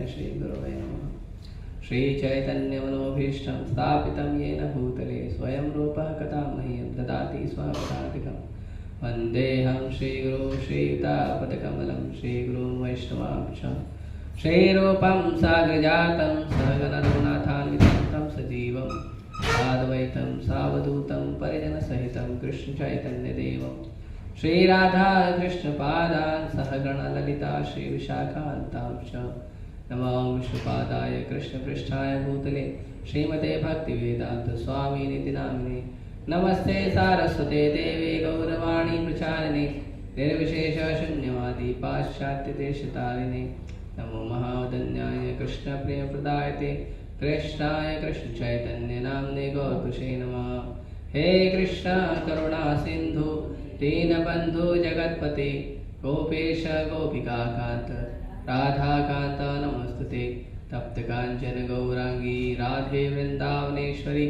श्री गुरवे नमः। श्री चैतन्य मनोभीष्टं स्थापितं येन भूतले स्वयं रूपः कदा मह्यं ददाति स्वपदान्तिकं। वन्देऽहं श्रीगुरो श्रीयुतापदकमलं श्रीगुरुं वैष्णवांश श्रीरूपं साग्रजातं सहगणरघुनाथान्वितं तं सजीवं साद्वैतं सावधूतं परिजनसहितं कृष्णचैतन्यदेवं श्रीराधा कृष्णपादान् सहगणललिता श्रीविशाखान्तांश। नमो विष्णुपादाय कृष्णपृष्ठाय भूतले श्रीमते भक्तिवेदांत स्वामिनिति नामिने। नमस्ते सारस्वते देवे गौरवाणी प्रचारिणे निर्विशेष शून्यवादी पाश्चात्यदेशतारिणे। नमो महावदन्याय कृष्णप्रियप्रदायते कृष्णाय कृष्णचैतन्य नाम्ने गौरतुषे नमः। हे कृष्ण करुणा सिंधु दीनबन्धु जगत्पते गोपेश गोपिकाकान्त राधाकान्त नमस्तुते। तप्त कांचन गौरांगी राधे वृंदावनेश्वरी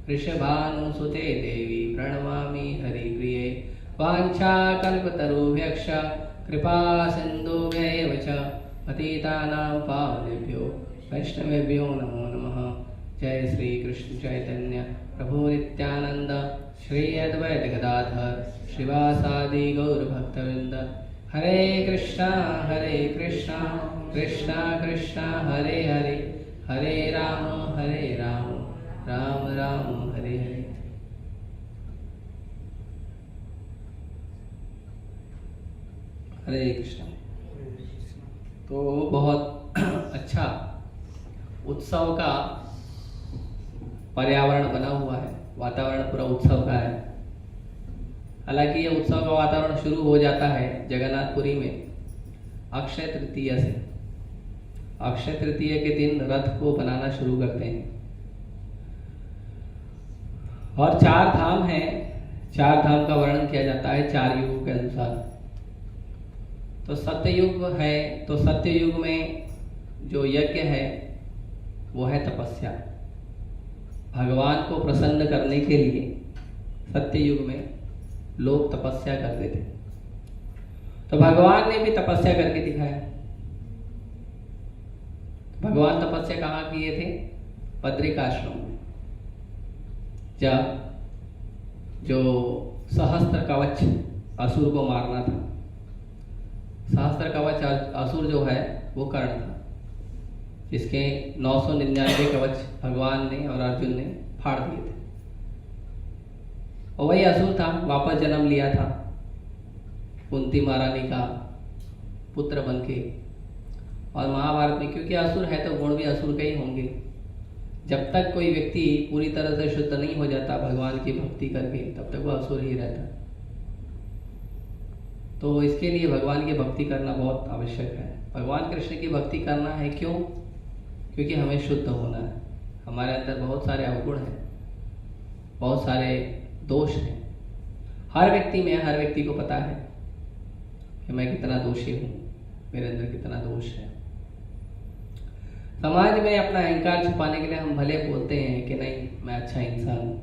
वृषभानुसुते देवी प्रणमामि हरिप्रिये। वाञ्छाकल्पतरुभ्यश्च कृपा सिन्धुभ्यैव च पतितानां पावनेभ्यो वैष्णवेभ्यो नमो नमः। जय श्री कृष्ण चैतन्य प्रभु नित्यानंद श्री अद्वैत गदाधर श्रीवासादि गौर भक्तवृंद। हरे कृष्णा कृष्णा कृष्णा हरे हरे हरे राम राम राम हरे हरे। हरे कृष्णा। तो बहुत अच्छा उत्सव का पर्यावरण बना हुआ है, वातावरण पूरा उत्सव का है। हालांकि ये उत्सव का वातावरण शुरू हो जाता है जगन्नाथपुरी में अक्षय तृतीया से। अक्षय तृतीया के दिन रथ को बनाना शुरू करते हैं और 4 धाम हैं। 4 धाम का वर्णन किया जाता है 4 युगों के अनुसार। तो सत्ययुग है, तो सत्ययुग में जो यज्ञ है वो है तपस्या। भगवान को प्रसन्न करने के लिए सत्ययुग में लोग तपस्या करते थे। तो भगवान ने भी तपस्या करके दिखाया। भगवान तपस्या कहाँ किए थे? बद्रिकाश्रम में। जब जो सहस्त्र कवच असुर को मारना था, सहस्त्र कवच असुर जो है वो कर्ण था, जिसके 999 कवच भगवान ने और अर्जुन ने फाड़ दिए थे। और वही असुर था, वापस जन्म लिया था कुंती महारानी का पुत्र बनके। और महाभारत में क्योंकि असुर है तो गुण भी असुर के ही होंगे। जब तक कोई व्यक्ति पूरी तरह से शुद्ध नहीं हो जाता भगवान की भक्ति करके, तब तक वो असुर ही रहता। तो इसके लिए भगवान की भक्ति करना बहुत आवश्यक है। भगवान कृष्ण की भक्ति करना है क्यों? क्योंकि हमें शुद्ध होना है। हमारे अंदर बहुत सारे अवगुण हैं, बहुत सारे दोष हैं। हर व्यक्ति में, हर व्यक्ति को पता है कि मैं कितना दोषी हूँ, मेरे अंदर कितना दोष है। समाज में अपना अहंकार छुपाने के लिए हम भले बोलते हैं कि नहीं मैं अच्छा इंसान हूँ,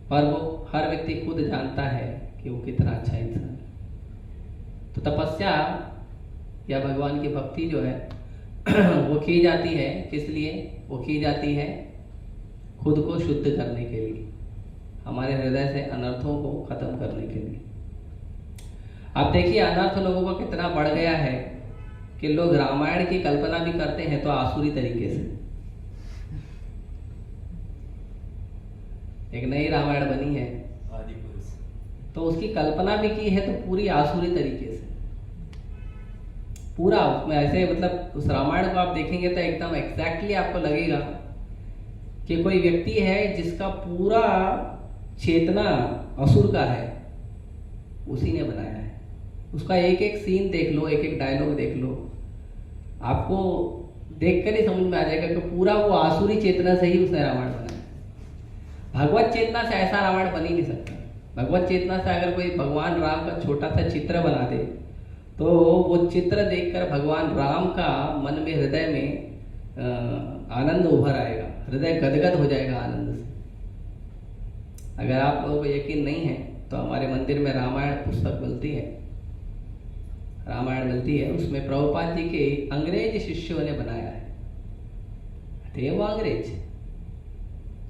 पर वो हर व्यक्ति खुद जानता है कि वो कितना अच्छा इंसान है। तो तपस्या या भगवान की भक्ति जो है वो की जाती है। किस लिए वो की जाती है? खुद को शुद्ध करने के लिए, हमारे हृदय से अनर्थों को खत्म करने के लिए। आप देखिए अनर्थ लोगों का कितना बढ़ गया है कि लोग रामायण की कल्पना भी करते हैं तो आसुरी तरीके से। एक नई रामायण बनी है तो उसकी कल्पना भी की है तो पूरी आसुरी तरीके से, पूरा उसमें ऐसे, मतलब उस रामायण को आप देखेंगे तो एकदम एग्जैक्टली आपको लगेगा कि कोई व्यक्ति है जिसका पूरा चेतना असुर का है, उसी ने बनाया है। उसका एक एक सीन देख लो, एक एक डायलॉग देख लो, आपको देखकर ही समझ में आ जाएगा कि पूरा वो आसुरी चेतना से ही उसने रामायण बनाया। भगवत चेतना से ऐसा रामायण बन ही नहीं सकता। भगवत चेतना से अगर कोई भगवान राम का छोटा सा चित्र बना दे तो वो चित्र देखकर भगवान राम का मन में, हृदय में आनंद उभर आएगा, हृदय गदगद हो जाएगा आनंद से। अगर आप लोगों को यकीन नहीं है तो हमारे मंदिर में रामायण पुस्तक मिलती है, रामायण मिलती है, उसमें प्रभुपाद जी के अंग्रेज शिष्यों ने बनाया है। थे वो अंग्रेज,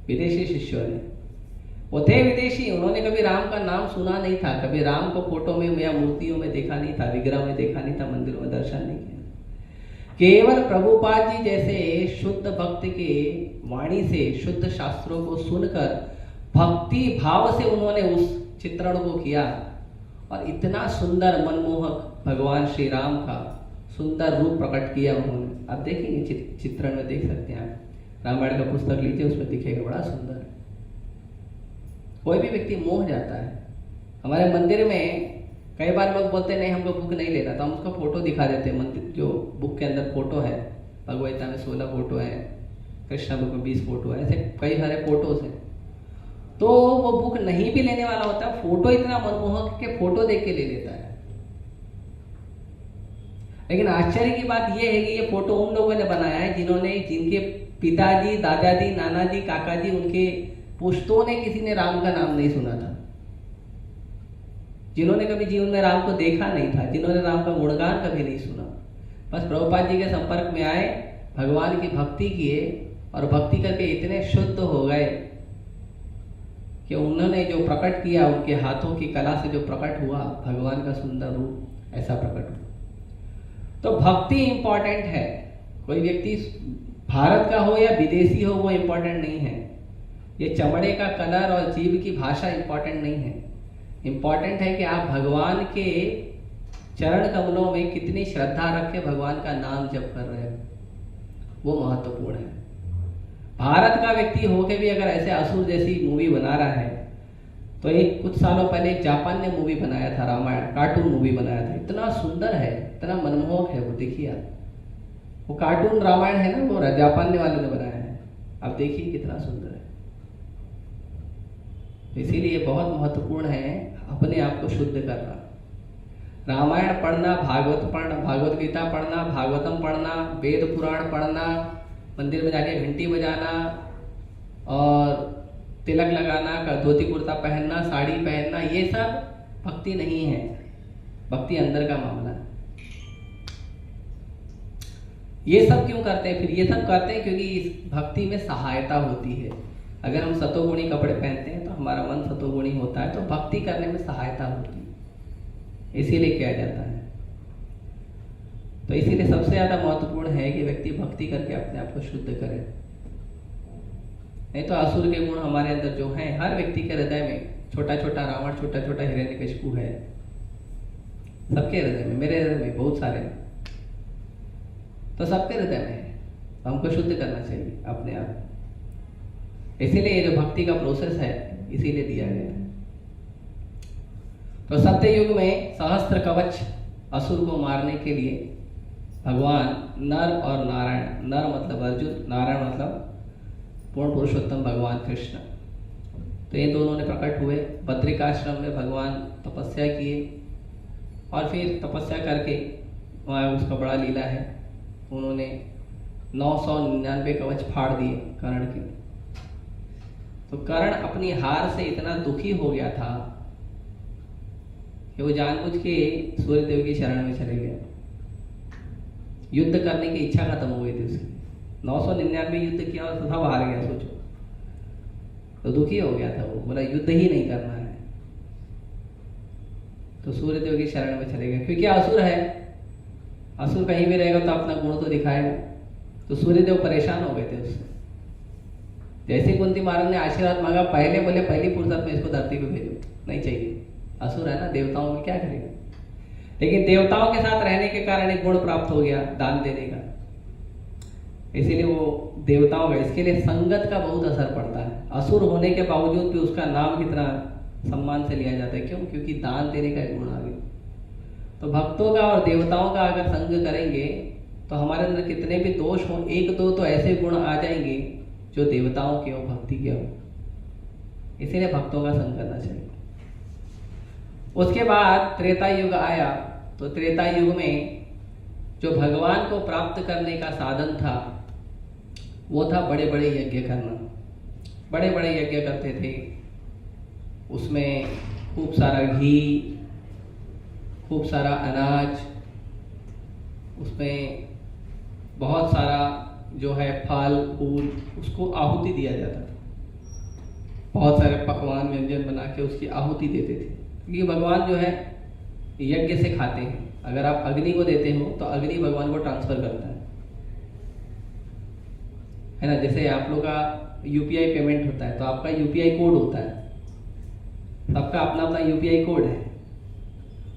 विदेशी शिष्यों ने, वो थे विदेशी, उन्होंने कभी राम का नाम सुना नहीं था, कभी राम को फोटो में या मूर्तियों में देखा नहीं था, विग्रह में देखा नहीं था, मंदिरों में दर्शन नहीं किया। केवल प्रभुपाद जी जैसे शुद्ध भक्त के वाणी से शुद्ध शास्त्रों को सुनकर भक्ति भाव से उन्होंने उस चित्रण को किया और इतना सुंदर मनमोहक भगवान श्री राम का सुंदर रूप प्रकट किया उन्होंने। आप देखेंगे चित्रण में देख सकते हैं, आप रामायण का पुस्तक लीजिए, उसमें दिखेगा, बड़ा सुंदर। कोई भी व्यक्ति मोह जाता है। हमारे मंदिर में कई बार लोग बोलते हैं नहीं हमको बुक नहीं लेना, तो हम उसका फोटो दिखा देते हैं। मंदिर जो बुक के अंदर फोटो है, भगवद गीता में 16 फोटो है, कृष्णा बुक में 20 फोटो है, ऐसे कई सारे फोटोज हैं। तो वो बुक नहीं भी लेने वाला होता है, फोटो इतना मनमोहक के फोटो देख के ले लेता है। लेकिन आश्चर्य की बात यह है कि ये फोटो उन लोगों ने बनाया है जिनके पिताजी, दादाजी, नानाजी, काकाजी, उनके पुश्तों ने किसी ने राम का नाम नहीं सुना था, जिन्होंने कभी जीवन में राम को देखा नहीं था, जिन्होंने राम का गुणगान कभी नहीं सुना, बस प्रभुपाद जी के संपर्क में आए, भगवान की भक्ति किए और भक्ति करके इतने शुद्ध हो गए कि उन्होंने जो प्रकट किया, उनके हाथों की कला से जो प्रकट हुआ भगवान का सुंदर रूप, ऐसा प्रकट हुआ। तो भक्ति इंपॉर्टेंट है। कोई व्यक्ति भारत का हो या विदेशी हो, वो इंपॉर्टेंट नहीं है। ये चमड़े का कलर और जीव की भाषा इंपॉर्टेंट नहीं है। इंपॉर्टेंट है कि आप भगवान के चरण कमलों में कितनी श्रद्धा रख के भगवान का नाम जप कर रहे हो, वो महत्वपूर्ण है। भारत का व्यक्ति होके भी अगर ऐसे असुर जैसी मूवी बना रहा है, तो एक कुछ सालों पहले जापान ने मूवी बनाया था, रामायण कार्टून मूवी बनाया था, इतना सुंदर है, इतना मनमोहक है, वो देखिए आप, वो कार्टून रामायण है ना, वो जापान वालों ने बनाया है, आप देखिए कितना सुंदर है। इसीलिए बहुत महत्वपूर्ण है अपने आप को शुद्ध करना। रामायण पढ़ना, भागवत पढ़ना, भागवत गीता पढ़ना, भागवतम पढ़ना, वेद पुराण पढ़ना, मंदिर में जाके घंटी बजाना और तिलक लगाना, धोती कुर्ता पहनना, साड़ी पहनना, ये सब भक्ति नहीं है। भक्ति अंदर का मामला है। ये सब क्यों करते हैं? फिर ये सब करते हैं क्योंकि इस भक्ति में सहायता होती है। अगर हम सतोगुणी कपड़े पहनते हैं तो हमारा मन सतोगुणी होता है, तो भक्ति करने में सहायता होती है, इसीलिए किया जाता है। तो इसीलिए सबसे ज्यादा महत्वपूर्ण है कि व्यक्ति भक्ति करके अपने आप को शुद्ध करे। नहीं तो असुर के गुण हमारे अंदर जो हैं, हर व्यक्ति के हृदय में, छोटा छोटा रावण, छोटा छोटा हिरण्यकशिपु है, सबके हृदय में, मेरे हृदय में बहुत सारे हैं, तो सबके हृदय में है। हमको शुद्ध करना चाहिए अपने आप। इसीलिए ये जो भक्ति का प्रोसेस है, इसीलिए दिया गया है। तो सत्य युग में सहस्त्र कवच असुर को मारने के लिए भगवान नर और नारायण, नर मतलब अर्जुन, नारायण मतलब पूर्ण पुरुषोत्तम भगवान कृष्ण, तो ये दोनों ने प्रकट हुए। बद्रिकाश्रम में भगवान तपस्या किए और फिर तपस्या करके वहाँ उसका बड़ा लीला है, उन्होंने 999 कवच फाड़ दिए कर्ण के। तो कर्ण अपनी हार से इतना दुखी हो गया था कि वो जानबूझ के सूर्यदेव की शरण में चले गए। युद्ध करने की इच्छा खत्म हो गई थी उसकी। 999 युद्ध किया और सब हार गया, सोचो। तो दुखी हो गया था वो, बोला युद्ध ही नहीं करना है। तो सूर्यदेव की शरण में चले गए, क्योंकि असुर है, असुर कहीं भी रहेगा तो अपना गुण तो दिखाएगा। तो सूर्यदेव परेशान हो गए थे उससे। जैसे कुंती महाराज ने आशीर्वाद मांगा, पहले बोले पहली फुर्सत में इसको धरती पे भेजो, नहीं चाहिए, असुर है ना, देवताओं में क्या करेगा। लेकिन देवताओं के साथ रहने के कारण एक गुण प्राप्त हो गया, दान देने का, इसीलिए वो देवताओं का, इसके लिए संगत का बहुत असर पड़ता है। असुर होने के बावजूद भी उसका नाम कितना सम्मान से लिया जाता है, क्यों? क्योंकि दान देने का एक गुण आ गया। तो भक्तों का और देवताओं का अगर संग करेंगे तो हमारे अंदर कितने भी दोष हो, एक दो तो ऐसे गुण आ जाएंगे जो देवताओं के हो, भक्ति के हो। इसीलिए भक्तों का संग करना चाहिए। उसके बाद त्रेता युग आया, तो त्रेता युग में जो भगवान को प्राप्त करने का साधन था वो था बड़े बड़े यज्ञ करना। बड़े बड़े यज्ञ करते थे, उसमें खूब सारा घी, खूब सारा अनाज, उसमें बहुत सारा जो है फल फूल उसको आहुति दिया जाता था। बहुत सारे पकवान व्यंजन बना के उसकी आहुति देते थे, क्योंकि भगवान जो है यज्ञ से खाते हैं। अगर आप अग्नि को देते हो तो अग्नि भगवान को ट्रांसफर करता है ना। जैसे आप लोग का यूपीआई पेमेंट होता है तो आपका यूपीआई कोड होता है, सबका अपना अपना यूपीआई कोड है।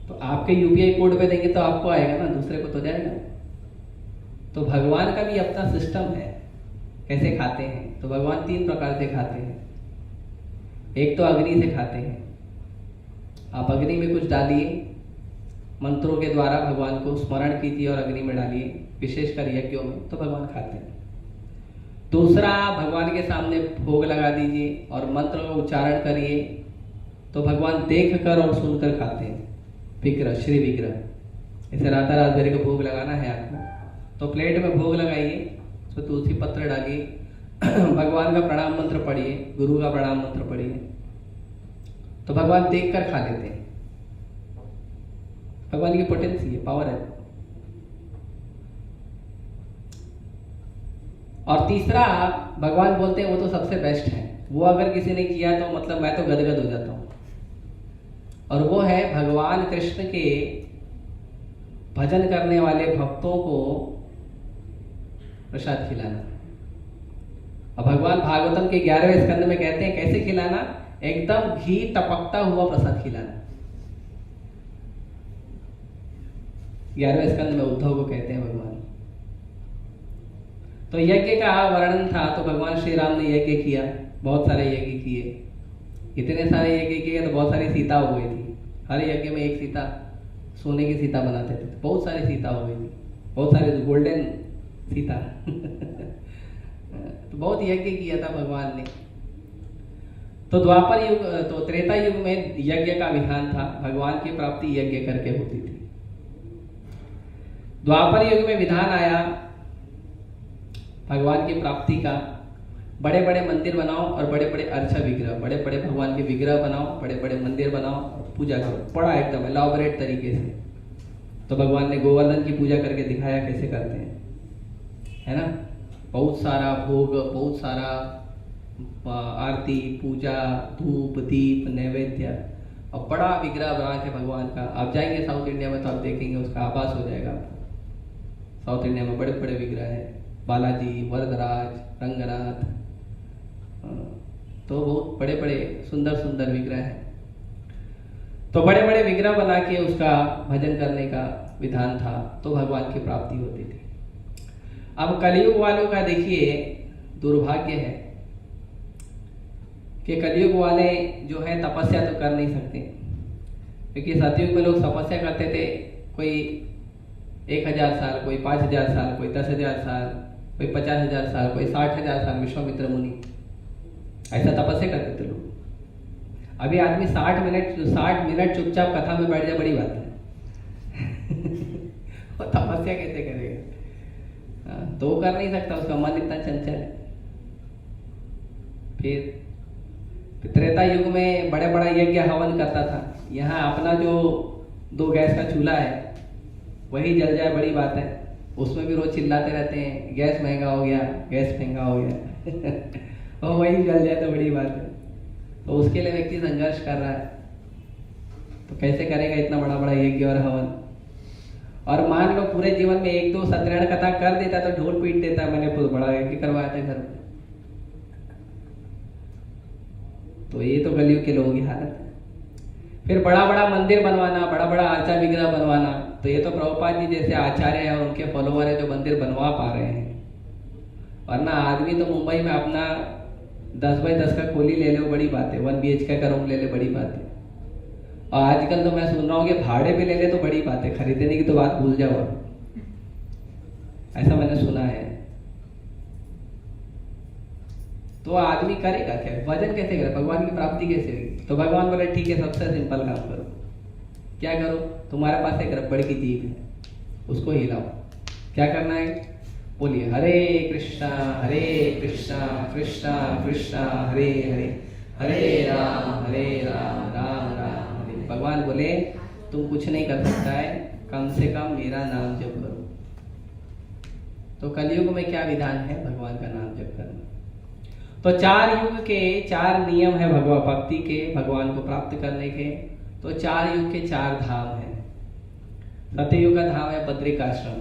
तो आपके यूपीआई कोड पे देंगे तो आपको आएगा ना, दूसरे को तो जाएगा। तो भगवान का भी अपना सिस्टम है कैसे खाते हैं। तो भगवान 3 प्रकार से खाते हैं। एक तो अग्नि से खाते हैं। आप अग्नि में कुछ डालिए, मंत्रों के द्वारा भगवान को स्मरण कीजिए और अग्नि में डालिए, विशेषकर यज्ञों में, तो भगवान खाते हैं। दूसरा, भगवान के सामने भोग लगा दीजिए और मंत्र का उच्चारण करिए, तो भगवान देख कर और सुनकर खाते हैं। विग्रह, श्री विग्रह, जैसे राधा राजभरी को भोग लगाना है आपको, तो प्लेट में भोग लगाइए, उसमें तुलसी पत्र डालिए, भगवान का प्रणाम मंत्र पढ़िए, गुरु का प्रणाम मंत्र पढ़िए, तो भगवान देख कर खा लेते हैं। भगवान की पोटेंसी है, पावर है। और तीसरा, भगवान बोलते हैं वो तो सबसे बेस्ट है, वो अगर किसी ने किया तो मतलब मैं तो गदगद हो जाता हूं। और वो है भगवान कृष्ण के भजन करने वाले भक्तों को प्रसाद खिलाना। और भगवान भागवतम के 11वें स्कंद में कहते हैं कैसे खिलाना, एकदम घी टपकता हुआ प्रसाद खिलाना। 11वें स्कंद में उद्धव को कहते हैं भगवान। तो यज्ञ का वर्णन था, तो भगवान श्री राम ने यज्ञ किया, बहुत सारे यज्ञ किए। इतने सारे यज्ञ किए तो बहुत सारी सीता हो गई थी। हर यज्ञ में एक सीता, सोने की सीता बनाते थे, बहुत सारी सीता हो गई थी, बहुत सारे गोल्डन सीता तो बहुत यज्ञ किया था भगवान ने। तो द्वापर युग, तो त्रेता युग में यज्ञ का विधान था, भगवान की प्राप्ति यज्ञ करके होती थी। द्वापर युग में विधान आया भगवान की प्राप्ति का, बड़े बड़े मंदिर बनाओ और बड़े बड़े अर्चा विग्रह, बड़े बड़े भगवान के विग्रह बनाओ, बड़े बड़े मंदिर बनाओ और पूजा करो, बड़ा एकदम एलॉबरेट तरीके से। तो भगवान ने गोवर्धन की पूजा करके दिखाया कैसे करते हैं, है ना। बहुत सारा भोग, बहुत सारा आरती, पूजा, धूप, दीप, नैवेद्य और बड़ा विग्रह बना के भगवान का। आप जाएंगे साउथ इंडिया में तो आप देखेंगे, उसका आभास हो जाएगा आपको। साउथ इंडिया में बड़े बड़े विग्रह है, बालाजी, वरदराज, रंगनाथ, तो बहुत बड़े बड़े सुंदर सुंदर विग्रह हैं। तो बड़े बड़े विग्रह बना के उसका भजन करने का विधान था, तो भगवान की प्राप्ति होती थी। अब कलयुग वालों का देखिए दुर्भाग्य है कि कलयुग वाले जो है तपस्या तो कर नहीं सकते, क्योंकि सतयुग में लोग तपस्या करते थे, कोई 1000 साल, कोई 5000 साल, कोई 10,000 साल, कोई 50,000 साल, कोई 60,000 साल। विश्वामित्र मुनि ऐसा तपस्या करते थे लोग। अभी आदमी 60 मिनट चुपचाप कथा में बैठ जाए, बड़ी बात है और तपस्या कैसे करेगा, तो वो कर नहीं सकता, उसका मन इतना चंचल है। फिर त्रेता युग में बड़े बड़ा यज्ञ हवन करता था। यहाँ अपना जो 2 गैस का चूल्हा है वही जल जाए, बड़ी बात है। उसमें भी रोज चिल्लाते रहते हैं गैस महंगा हो गया, गैस महंगा हो गया और वही जल जाए तो बड़ी बात है। तो उसके लिए व्यक्ति संघर्ष कर रहा है, तो कैसे करेगा इतना बड़ा बड़ा यज्ञ और हवन। और मान लो पूरे जीवन में 1-2 सत्यनारायण कथा कर देता तो ढोल पीट देता, मैंने बहुत बड़ा यज्ञ करवाया था घर में। तो ये तो कलयुग के लोगों की हालत है। फिर बड़ा बड़ा मंदिर बनवाना, बड़ा बड़ा आर्चा विग्रह बनवाना, तो ये तो प्रभुपाद जी जैसे आचार्य हैं और उनके फॉलोवर है जो मंदिर बनवा पा रहे हैं। वरना आदमी तो मुंबई में अपना 10x10 का कोली ले लो, बड़ी बात है। 1 BHK का रूम ले ले, बड़ी बात है। और आजकल तो मैं सुन रहा हूँ कि भाड़े पे ले ले तो बड़ी बात है, खरीदने की तो बात भूल जाओ, ऐसा मैंने सुना है। तो आदमी करेगा क्या, भजन कैसे करे, भगवान की प्राप्ति कैसे होगी। तो भगवान बोले ठीक है, सबसे सिंपल काम करो। क्या करो, तुम्हारे पास एक रबड़ की जीभ है, उसको हिलाओ। क्या करना है, बोलिए हरे कृष्णा कृष्णा कृष्णा हरे हरे, हरे राम राम राम हरे। भगवान बोले तुम कुछ नहीं कर सकता है, कम से कम मेरा नाम जप करो। तो कलयुग में क्या विधान है? भगवान का नाम जप करना। तो 4 युग के 4 नियम है भगवान भक्ति के, भगवान को प्राप्त करने के। तो 4 युग के 4 धाम हैं। सत्ययुग का धाम है बद्रिकाश्रम,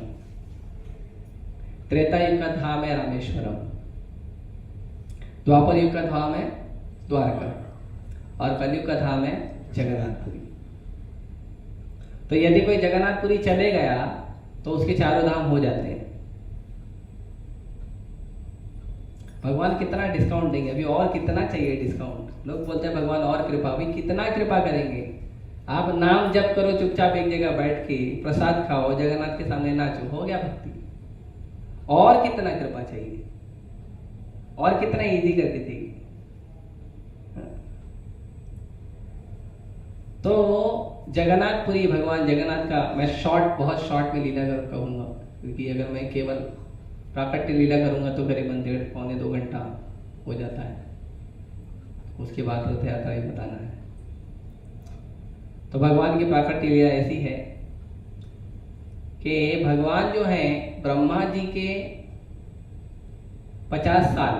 त्रेता युग का धाम है रामेश्वरम, द्वापर युग का धाम है द्वारका, और कलयुग का धाम है जगन्नाथपुरी। तो यदि कोई जगन्नाथपुरी चले गया तो उसके चारों धाम हो जाते हैं। भगवान कितना डिस्काउंट देंगे? अभी और कितना चाहिए डिस्काउंट? लोग बोलते हैं भगवान और कृपा। अभी कितना कृपा करेंगे? आप नाम जप करो चुपचाप एक जगह बैठ के, प्रसाद खाओ, जगन्नाथ के सामने नाचो, हो गया भक्ति। और कितना कृपा चाहिए? और कितना इजी करके चाहिए? तो जगन्नाथपुरी भगवान जगन्नाथ का मैं बहुत शॉर्ट में लीला कहूंगा, क्योंकि अगर मैं केवल प्राकट्य लीला करूंगा तो करीबन 1.5-2 घंटा हो जाता है। उसके बाद रथ यात्रा ही बताना है। तो भगवान की प्राकट्य लीला ऐसी है कि भगवान जो है ब्रह्मा जी के 50 साल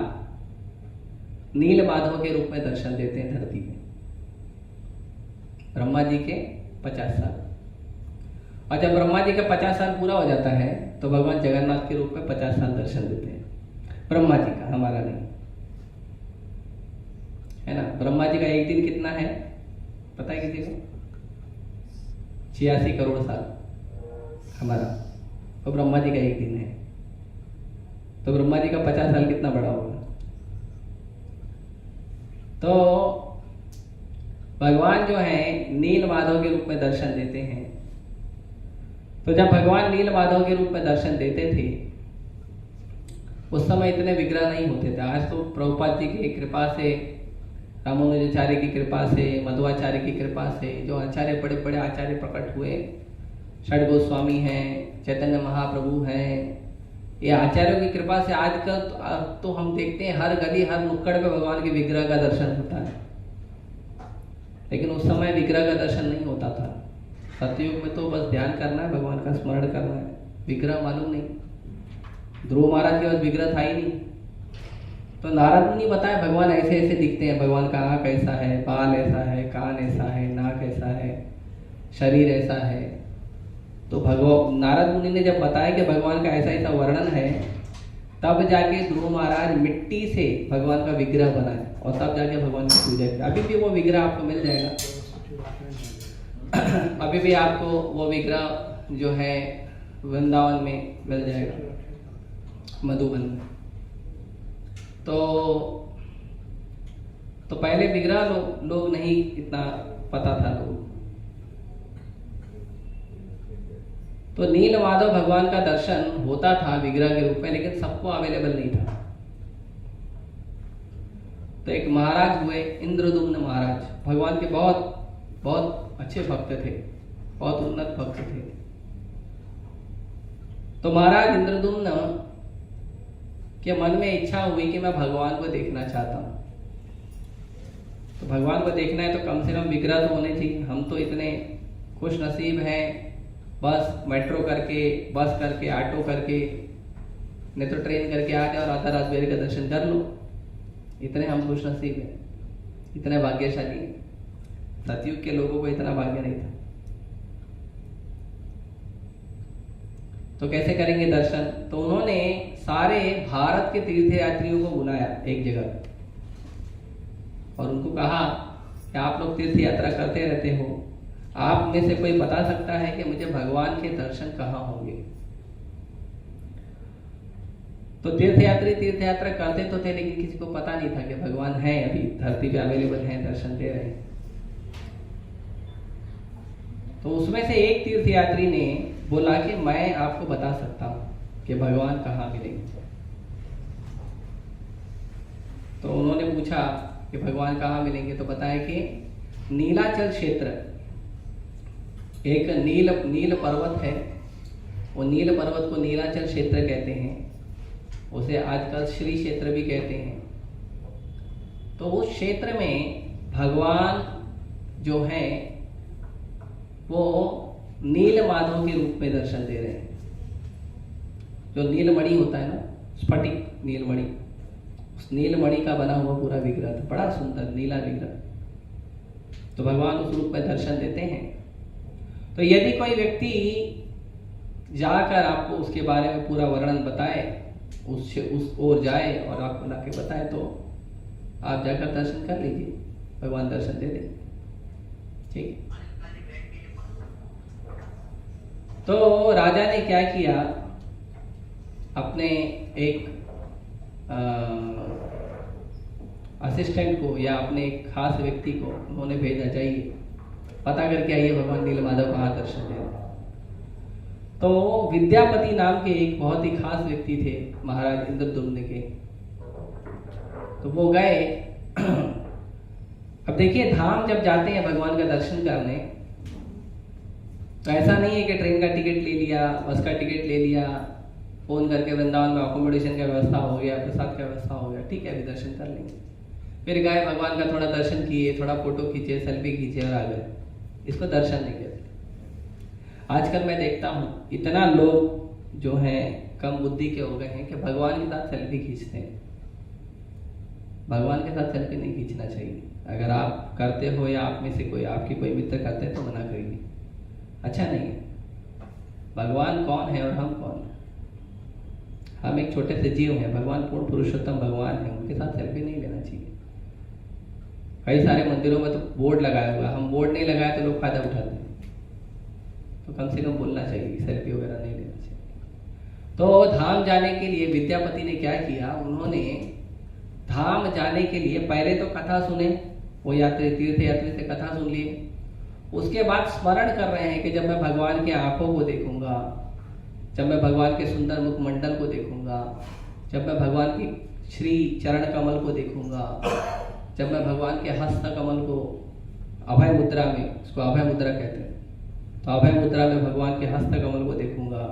नील माधव के रूप में दर्शन देते हैं धरती में। ब्रह्मा जी के 50 साल, और जब ब्रह्मा जी का 50 साल पूरा हो जाता है तो भगवान जगन्नाथ के रूप में 50 साल दर्शन देते हैं। ब्रह्मा जी का, हमारा नहीं, है ना। ब्रह्मा जी का एक दिन कितना है पता है किसी को? 86 करोड़ साल हमारा, तो ब्रह्मा जी का एक दिन है। तो ब्रह्मा जी का 50 साल कितना बड़ा होगा? तो भगवान जो है नील माधव के रूप में दर्शन देते हैं। तो जब भगवान नील माधव के रूप में दर्शन देते थे उस समय इतने विग्रह नहीं होते थे। आज तो प्रभुपाद जी की कृपा से, रामानुजाचार्य की कृपा से, मध्वाचार्य की कृपा से जो आचार्य, बड़े बड़े आचार्य प्रकट हुए, षड गोस्वामी हैं, चैतन्य महाप्रभु हैं, ये आचार्यों की कृपा से आजकल तो हम देखते हैं हर गली हर नुक्कड़ पे भगवान के विग्रह का दर्शन होता है। लेकिन उस समय विग्रह का दर्शन नहीं होता था। सतयुग में तो बस ध्यान करना है, भगवान का स्मरण करना है, विग्रह मालूम नहीं। ध्रुव महाराज के पास विग्रह था ही नहीं। तो नारद मुनि बताया भगवान ऐसे ऐसे दिखते हैं, भगवान का आँख ऐसा है, बाल ऐसा है, कान ऐसा है, नाक ऐसा है, शरीर ऐसा है। तो भगवान नारद मुनि ने जब बताया कि भगवान का ऐसा ऐसा वर्णन है, तब जाके ध्रुव महाराज मिट्टी से भगवान का विग्रह बनाए और तब जाके भगवान की पूजा की। अभी भी वो विग्रह आपको मिल जाएगा। अभी भी आपको वो विग्रह जो है वृंदावन में मिल जाएगा, मधुबन में। तो पहले विग्रह लोग नहीं इतना पता था लोग। तो नील माधव भगवान का दर्शन होता था विग्रह के रूप में, लेकिन सबको अवेलेबल नहीं था। तो एक महाराज हुए इंद्रदुम्न महाराज, भगवान के बहुत बहुत अच्छे भक्त थे, बहुत उन्नत भक्त थे। तो महाराज इंद्रदुम्न के मन में इच्छा हुई कि मैं भगवान को देखना चाहता हूँ। तो भगवान को देखना है तो कम से कम विग्रह तो होने चाहिए। हम तो इतने खुश नसीब हैं, बस मेट्रो करके, बस करके, ऑटो करके, नहीं तो ट्रेन करके आ जाओ और आधा रात का दर्शन कर लो। इतने हम खुश नसीब हैं, इतने भाग्यशाली हैं। सतयुग के लोगों को इतना भाग्य नहीं था। तो कैसे करेंगे दर्शन? तो उन्होंने सारे भारत के तीर्थयात्रियों को बुलाया एक जगह और उनको कहा कि आप लोग तीर्थ यात्रा करते रहते हो, आप में से कोई बता सकता है कि मुझे भगवान के दर्शन कहाँ होंगे? तो तीर्थयात्री तीर्थ यात्रा करते तो थे, लेकिन किसी को पता नहीं था कि भगवान है, अभी धरती पे अवेलेबल है, दर्शन दे रहे हैं। तो उसमें से एक तीर्थयात्री ने बोला कि मैं आपको बता सकता हूं कि भगवान कहाँ मिलेंगे। तो उन्होंने पूछा कि भगवान कहाँ मिलेंगे, तो बताया कि नीलाचल क्षेत्र, एक नील पर्वत है, वो नील पर्वत को नीलाचल क्षेत्र कहते हैं, उसे आजकल श्री क्षेत्र भी कहते हैं। तो उस क्षेत्र में भगवान जो है वो नील माधव के रूप में दर्शन दे रहे हैं। जो नीलमणि होता है ना, स्फटिक नीलमणि, उस नीलमणि का बना हुआ पूरा विग्रह था, बड़ा सुंदर नीला विग्रह। तो भगवान उस रूप में दर्शन देते हैं। तो यदि कोई व्यक्ति जाकर आपको उसके बारे में पूरा वर्णन बताए, उस ओर जाए और आपको लाके बताए, तो आप जाकर दर्शन कर लीजिए, भगवान दर्शन दे देंगे। ठीक है। तो राजा ने क्या किया, अपने एक असिस्टेंट को या अपने एक खास व्यक्ति को उन्होंने भेजा, जाइए पता करके आइए भगवान नीलमाधव कहाँ दर्शन दे रहे हैं। तो विद्यापति नाम के एक बहुत ही खास व्यक्ति थे महाराज इंद्रद्युम्न के, तो वो गए। अब देखिए, धाम जब जाते हैं भगवान का दर्शन करने, तो ऐसा नहीं है कि ट्रेन का टिकट ले लिया, बस का टिकट ले लिया, फोन करके वृंदावन में अकोमोडेशन का व्यवस्था हो गया, प्रसाद का व्यवस्था हो गया, ठीक है अभी दर्शन कर लेंगे, फिर गए भगवान का थोड़ा दर्शन किए, थोड़ा फोटो खींचे, सेल्फी खींचे और आ गए। इसको दर्शन नहीं कहते। आजकल मैं देखता हूँ इतना लोग जो हैं कम बुद्धि के हो गए हैं कि भगवान के साथ सेल्फी खींचते हैं। भगवान के साथ सेल्फी नहीं खींचना चाहिए। अगर आप करते हो या आप में से कोई, आपकी कोई मित्र करते हैं तो मना करिए, अच्छा नहीं है। भगवान कौन है और हम कौन है? हम एक छोटे से जीव हैं, भगवान पूर्ण पुरुषोत्तम भगवान है, उनके साथ सेल्फी नहीं लेना चाहिए। कई सारे मंदिरों में तो बोर्ड लगाया हुआ है, हम बोर्ड नहीं लगाए तो लोग फायदा उठाते हैं, तो कम से कम बोलना चाहिए, सेल्फी वगैरह नहीं लेना चाहिए। तो धाम जाने के लिए विद्यापति ने क्या किया, उन्होंने धाम जाने के लिए पहले तो कथा सुने, वो यात्री तीर्थ यात्री से कथा सुन लिए, उसके बाद स्मरण कर रहे हैं कि जब मैं भगवान की आंखों को देखूंगा, जब मैं भगवान के सुंदर मुखमंडल को देखूंगा, जब मैं भगवान की श्री चरण कमल को देखूंगा, जब मैं भगवान के हस्त कमल को अभय मुद्रा में, उसको अभय मुद्रा कहते हैं, तो अभय मुद्रा में भगवान के हस्त कमल को देखूंगा,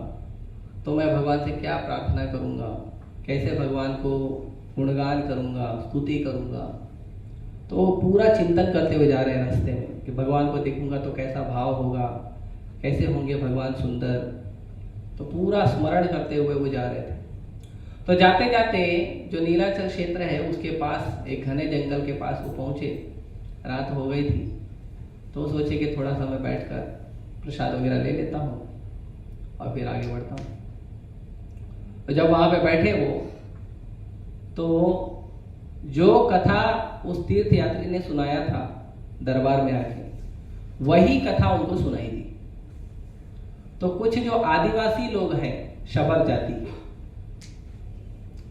तो मैं भगवान से क्या प्रार्थना करूंगा, कैसे भगवान को गुणगान करूंगा, स्तुति करूंगा। तो पूरा चिंतन करते हुए जा रहे हैं रास्ते में कि भगवान को देखूंगा तो कैसा भाव होगा, कैसे होंगे भगवान सुंदर। तो पूरा स्मरण करते हुए वो जा रहे थे। तो जाते जाते जो नीलाचल क्षेत्र है उसके पास, एक घने जंगल के पास वो पहुंचे, रात हो गई थी। तो सोचे कि थोड़ा समय बैठकर प्रसाद वगैरह ले लेता हूँ और फिर आगे बढ़ता हूँ। तो जब वहां पे बैठे वो, तो जो कथा उस तीर्थ यात्री ने सुनाया था दरबार में आके, वही कथा उनको सुनाई दी। तो कुछ जो आदिवासी लोग हैं, शबर जाति के,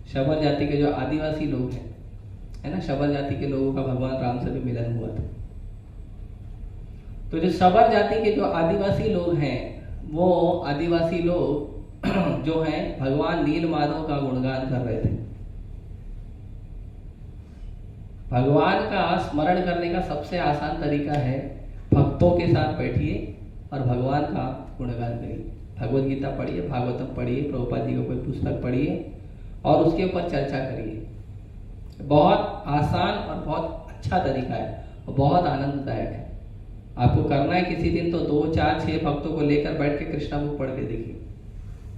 शबर जाति के जो आदिवासी लोग हैं, है ना, शबर जाति के लोगों का भगवान राम से भी मिलन हुआ था। तो जो शबर जाति के जो आदिवासी लोग हैं, वो आदिवासी लोग जो हैं भगवान नीलमाधव का गुणगान कर रहे थे। भगवान का स्मरण करने का सबसे आसान तरीका है, भक्तों के साथ बैठिए और भगवान का गुणगान करिए। भगवद गीता पढ़िए, भागवतम पढ़िए, प्रभुपाद जी का कोई पुस्तक पढ़िए और उसके ऊपर चर्चा करिए। बहुत आसान और बहुत अच्छा तरीका है और बहुत आनंददायक है। आपको करना है किसी दिन तो 2, 4, 6 भक्तों को लेकर बैठ के कृष्णा बुक पढ़ के देखिए,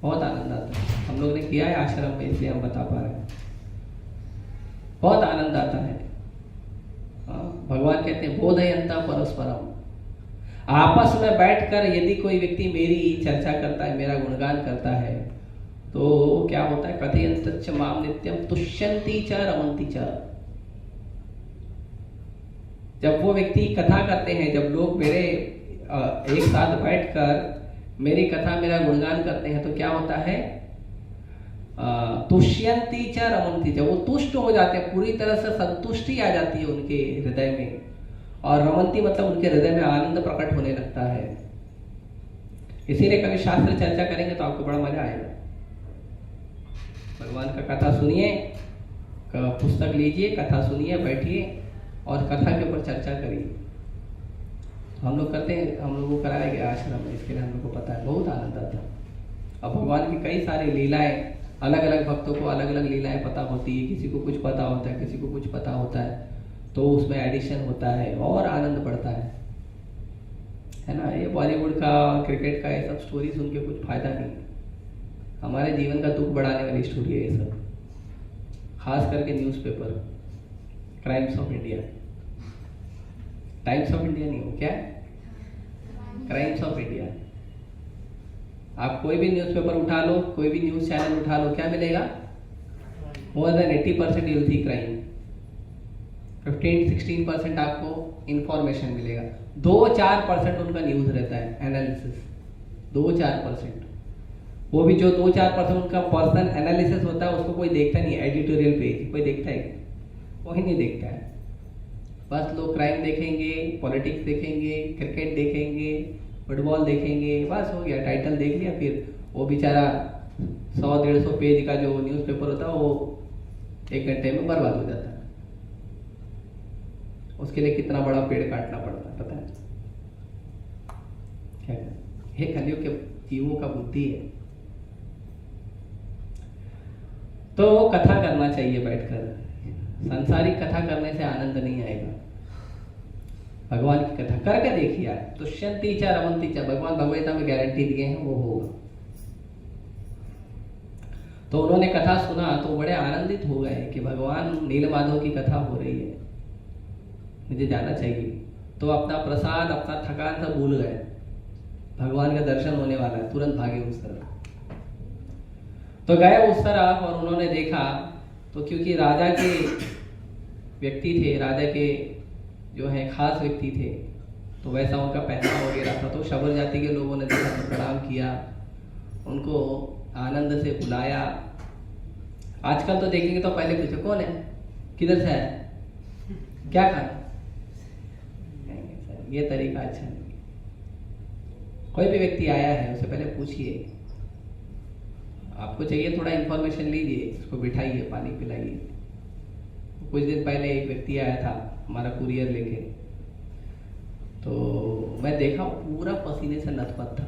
बहुत आनंद आता है। हम लोग ने किया है आश्रम में, इसलिए हम बता पा रहे हैं, बहुत आनंद आता है। भगवान कहते हैं बोधयन्ता परस्परम। आपस में बैठकर यदि कोई व्यक्ति मेरी चर्चा करता है, मेरा गुणगान करता है, तो क्या होता है, कथयन्तश्च माम नित्यम तुष्यन्ति च रमन्ति च। जब वो व्यक्ति कथा करते हैं, जब लोग मेरे एक साथ बैठकर मेरी कथा, मेरा गुणगान करते हैं, तो क्या होता है, तुष्यन्ति च रमन्ति च, वो तुष्ट हो जाते हैं, पूरी तरह से संतुष्टि आ जाती है उनके हृदय में। और रमन्ति मतलब उनके हृदय में आनंद प्रकट होने लगता है। इसीलिए कभी शास्त्र चर्चा करेंगे तो आपको बड़ा मजा आएगा। भगवान का कथा सुनिए, पुस्तक लीजिए, कथा सुनिए, बैठिए और कथा के ऊपर चर्चा करिए। हम लोग करते हैं, हम लोगों को कराया गया आश्रम में, इसके लिए हम लोग को पता है, बहुत आनंद आता है। और भगवान की कई सारी लीलाएं, अलग अलग भक्तों को अलग अलग लीलाएं पता होती है, किसी को कुछ पता होता है, किसी को कुछ पता होता है, तो उसमें एडिशन होता है और आनंद बढ़ता है ना। ये बॉलीवुड का, क्रिकेट का, ये सब स्टोरी सुन के कुछ फायदा नहीं है। हमारे जीवन का दुख बढ़ाने वाली स्टोरी है ये सब, खास करके newspaper, crimes of India. Times of India नहीं हो, क्या क्राइम्स ऑफ इंडिया। आप कोई भी न्यूज़पेपर उठा लो, कोई भी न्यूज़ चैनल उठा लो, क्या मिलेगा? मोर देन 80% यूल थी क्राइम, 15-16% आपको इंफॉर्मेशन मिलेगा, 2-4% उनका न्यूज रहता है, एनालिसिस, 2-4%। वो भी जो 2-4% उनका पर्सनल एनालिसिस होता है उसको कोई देखता नहीं, एडिटोरियल पेज कोई देखता है? कोई नहीं देखता है। बस लोग क्राइम देखेंगे, पॉलिटिक्स देखेंगे, क्रिकेट देखेंगे, फुटबॉल देखेंगे, बस हो गया, टाइटल देख लिया, फिर वो बेचारा 100-150 पेज का जो न्यूज़पेपर होता है वो 1 घंटे में बर्बाद हो जाता है। उसके लिए कितना बड़ा पेड़ काटना पड़ता है पता है? क्या ये कलयुग के जीवों का बुद्धि है। तो कथा करना चाहिए बैठकर, सांसारिक कथा करने से आनंद नहीं आएगा। भगवान की कथा करके देखिए आप, तुष्यंती च रमंती च, भगवान भगवद्गीता में गारंटी दिए हैं वो होगा। तो उन्होंने कथा सुना तो बड़े आनंदित हो गए कि भगवान नीलमाधव की कथा हो रही है, मुझे जाना चाहिए। तो अपना प्रसाद, अपना थकान सब भूल गए, भगवान का दर्शन होने वाला है, तुरंत भागे उस तरफ। तो गए उस तरफ और उन्होंने देखा तो क्योंकि राजा के व्यक्ति थे, राजा के जो है खास व्यक्ति थे, तो वैसा उनका पहनावा वगैरह था। तो शबर जाति के लोगों ने देखा तो प्रणाम किया, उनको आनंद से बुलाया। आजकल तो देखेंगे तो पहले पूछे कौन है, किधर से है, क्या खाना, ये तरीका अच्छा नहीं। कोई भी व्यक्ति आया है उससे पहले पूछिए, आपको चाहिए थोड़ा इंफॉर्मेशन लीजिए, उसको बिठाइए, पानी पिलाइए। कुछ दिन पहले एक व्यक्ति आया था हमारा कुरियर लेके, तो मैं देखा पूरा पसीने से लथपथ था।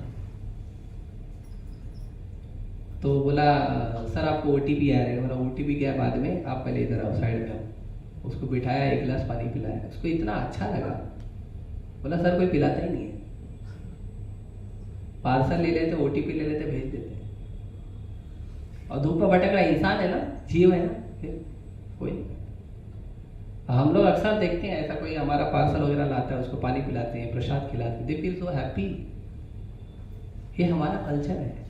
तो बोला सर आपको ओटीपी आ रहा है। बोला ओटीपी क्या बाद में, आप पहले इधर आओ, साइड में आओ। उसको बिठाया, 1 गिलास पानी पिलाया, उसको इतना अच्छा लगा। बोला सर कोई पिलाता ही नहीं है, पार्सल ले लेते, ओटीपी ले लेते, भेज देते। और धूप में भटक रहा इंसान है ना, जीव है ना, फिर कोई नहीं। हम लोग अक्सर देखते हैं ऐसा, कोई हमारा पार्सल वगैरह लाता है, उसको पानी पिलाते हैं, प्रसाद खिलाते हैं, दे फील सो हैप्पी। ये हमारा कल्चर है।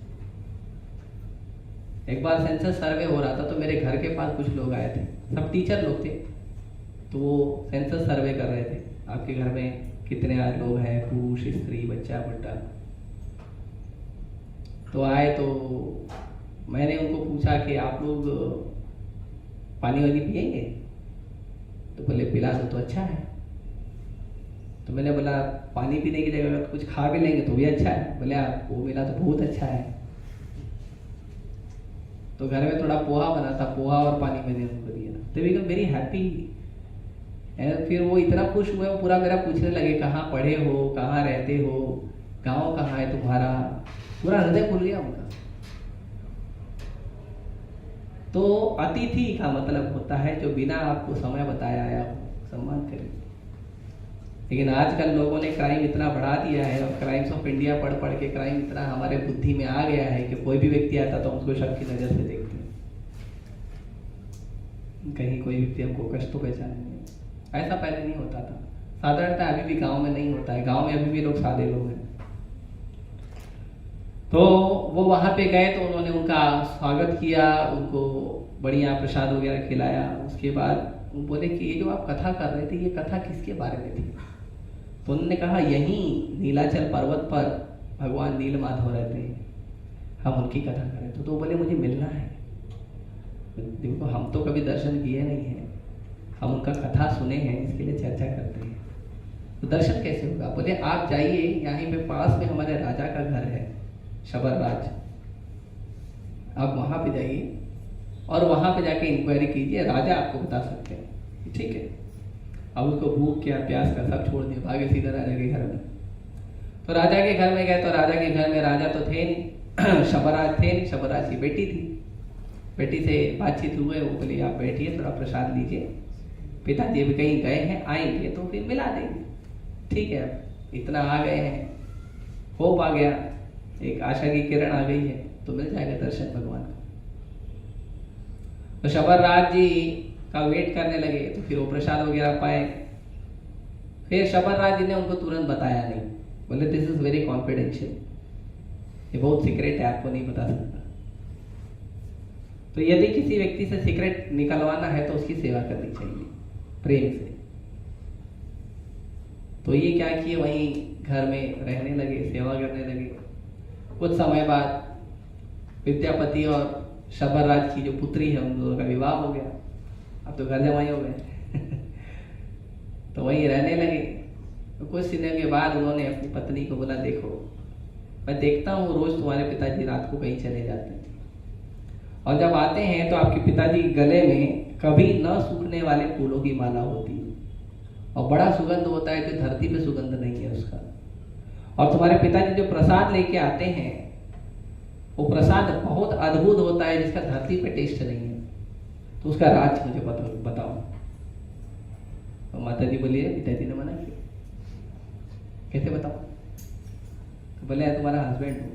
एक बार सेंसस सर्वे हो रहा था तो मेरे घर के पास कुछ लोग आए थे, सब टीचर लोग थे। तो वो सेंसस सर्वे कर रहे थे, आपके घर में कितने लोग हैं, पुरुष स्त्री बच्चा बुढ़ा। तो आए तो मैंने उनको पूछा कि आप लोग पानी वानी पिएंगे? तो बोले पिला दो तो अच्छा है। तो मैंने बोला पानी पीने की जगह अगर कुछ खा भी लेंगे तो भी अच्छा है। बोले आप वो मिला तो बहुत अच्छा है। तो घर में थोड़ा पोहा बना था, पोहा और पानी मैंने उनको दिया, तो बिकम वेरी हैप्पी। फिर वो इतना खुश हुए, वो पूरा मेरा पूछने लगे कहाँ पढ़े हो, कहाँ रहते हो, गाँव कहाँ है तुम्हारा, पूरा हृदय खुल गया उनका। तो अतिथि का मतलब होता है जो बिना आपको समय बताया आया हो, सम्मान करें। लेकिन आजकल लोगों ने क्राइम इतना बढ़ा दिया है, और क्राइम्स ऑफ इंडिया पढ़ पढ़ के क्राइम इतना हमारे बुद्धि में आ गया है कि कोई भी व्यक्ति आता तो उसको शक की नजर से देखते हैं, कहीं कोई व्यक्ति हमको कष्ट तो पहचानेंगे। ऐसा पहले नहीं होता था, साधारणतः अभी भी गांव में नहीं होता है, गांव में अभी भी लोग सादे लोग हैं। तो वो वहां पे गए तो उन्होंने उनका स्वागत किया, उनको बढ़िया प्रसाद वगैरह खिलाया। उसके बाद वो बोले कि ये जो आप कथा कर रहे थे, ये कथा किसके बारे में थी? तो उन्होंने कहा यहीं नीलाचल पर्वत पर भगवान नीलमाधव रहते हैं, हम उनकी कथा करें। तो बोले मुझे मिलना है। देखो हम तो कभी दर्शन किए नहीं हैं, हम उनका कथा सुने हैं, इसके लिए चर्चा करते हैं। तो दर्शन कैसे होगा? बोले आप जाइए, यहाँ पे पास में हमारे राजा का घर है, शबर राज, आप वहां पे जाइए और वहां पे जाके इंक्वायरी कीजिए, राजा आपको बता सकते हैं। ठीक है। अब उसको भूख क्या प्यास का सब छोड़ दिया, भागे सीधा राजा के घर में। तो राजा के घर में गए तो राजा के घर में राजा तो थे नहीं, शबराज थे नहीं, शबराज की बेटी थी। बेटी से बातचीत हुए, वो बोली आप बैठिए थोड़ा प्रसाद लीजिए, पिताजी अभी कहीं गए हैं, आएंगे तो फिर मिला देंगे। ठीक है, इतना आ गए हैं, होप आ गया, एक आशा की किरण आ गई है। तो मिल जाएगा दर्शन भगवान का। तो शबर राज जी का वेट करने लगे, तो फिर वो प्रसाद वगैरह पाए। फिर शबर राज जी ने उनको तुरंत बताया नहीं, बोले दिस इज वेरी कॉन्फिडेंशियल, ये बहुत सीक्रेट है, आपको नहीं बता सकता। तो यदि किसी व्यक्ति से सीक्रेट निकलवाना है तो उसकी सेवा करनी चाहिए प्रेम से। तो ये क्या किए, वहीं घर में रहने लगे, सेवा करने लगे। कुछ समय बाद विद्यापति और शबर राज की जो पुत्री है उन दोनों का विवाह हो गया। अब तो घर जमाई हो गए तो वहीं रहने लगे। तो कुछ दिनों के बाद उन्होंने अपनी पत्नी को बोला, देखो मैं देखता हूँ रोज तुम्हारे पिताजी रात को कहीं चले जाते हैं, और जब आते हैं तो आपके पिताजी गले में कभी न सूखने वाले फूलों की माला होती है, और बड़ा सुगंध होता है जो धरती पे सुगंध नहीं है उसका। और तुम्हारे पिताजी जो प्रसाद लेके आते हैं वो प्रसाद बहुत अद्भुत होता है जिसका धरती पे टेस्ट नहीं है, तो उसका राज मुझे बताओ। तो माता जी बोलिए, पिताजी ने मना किया, कैसे बताओ? तो बोले तुम्हारा हस्बैंड हो।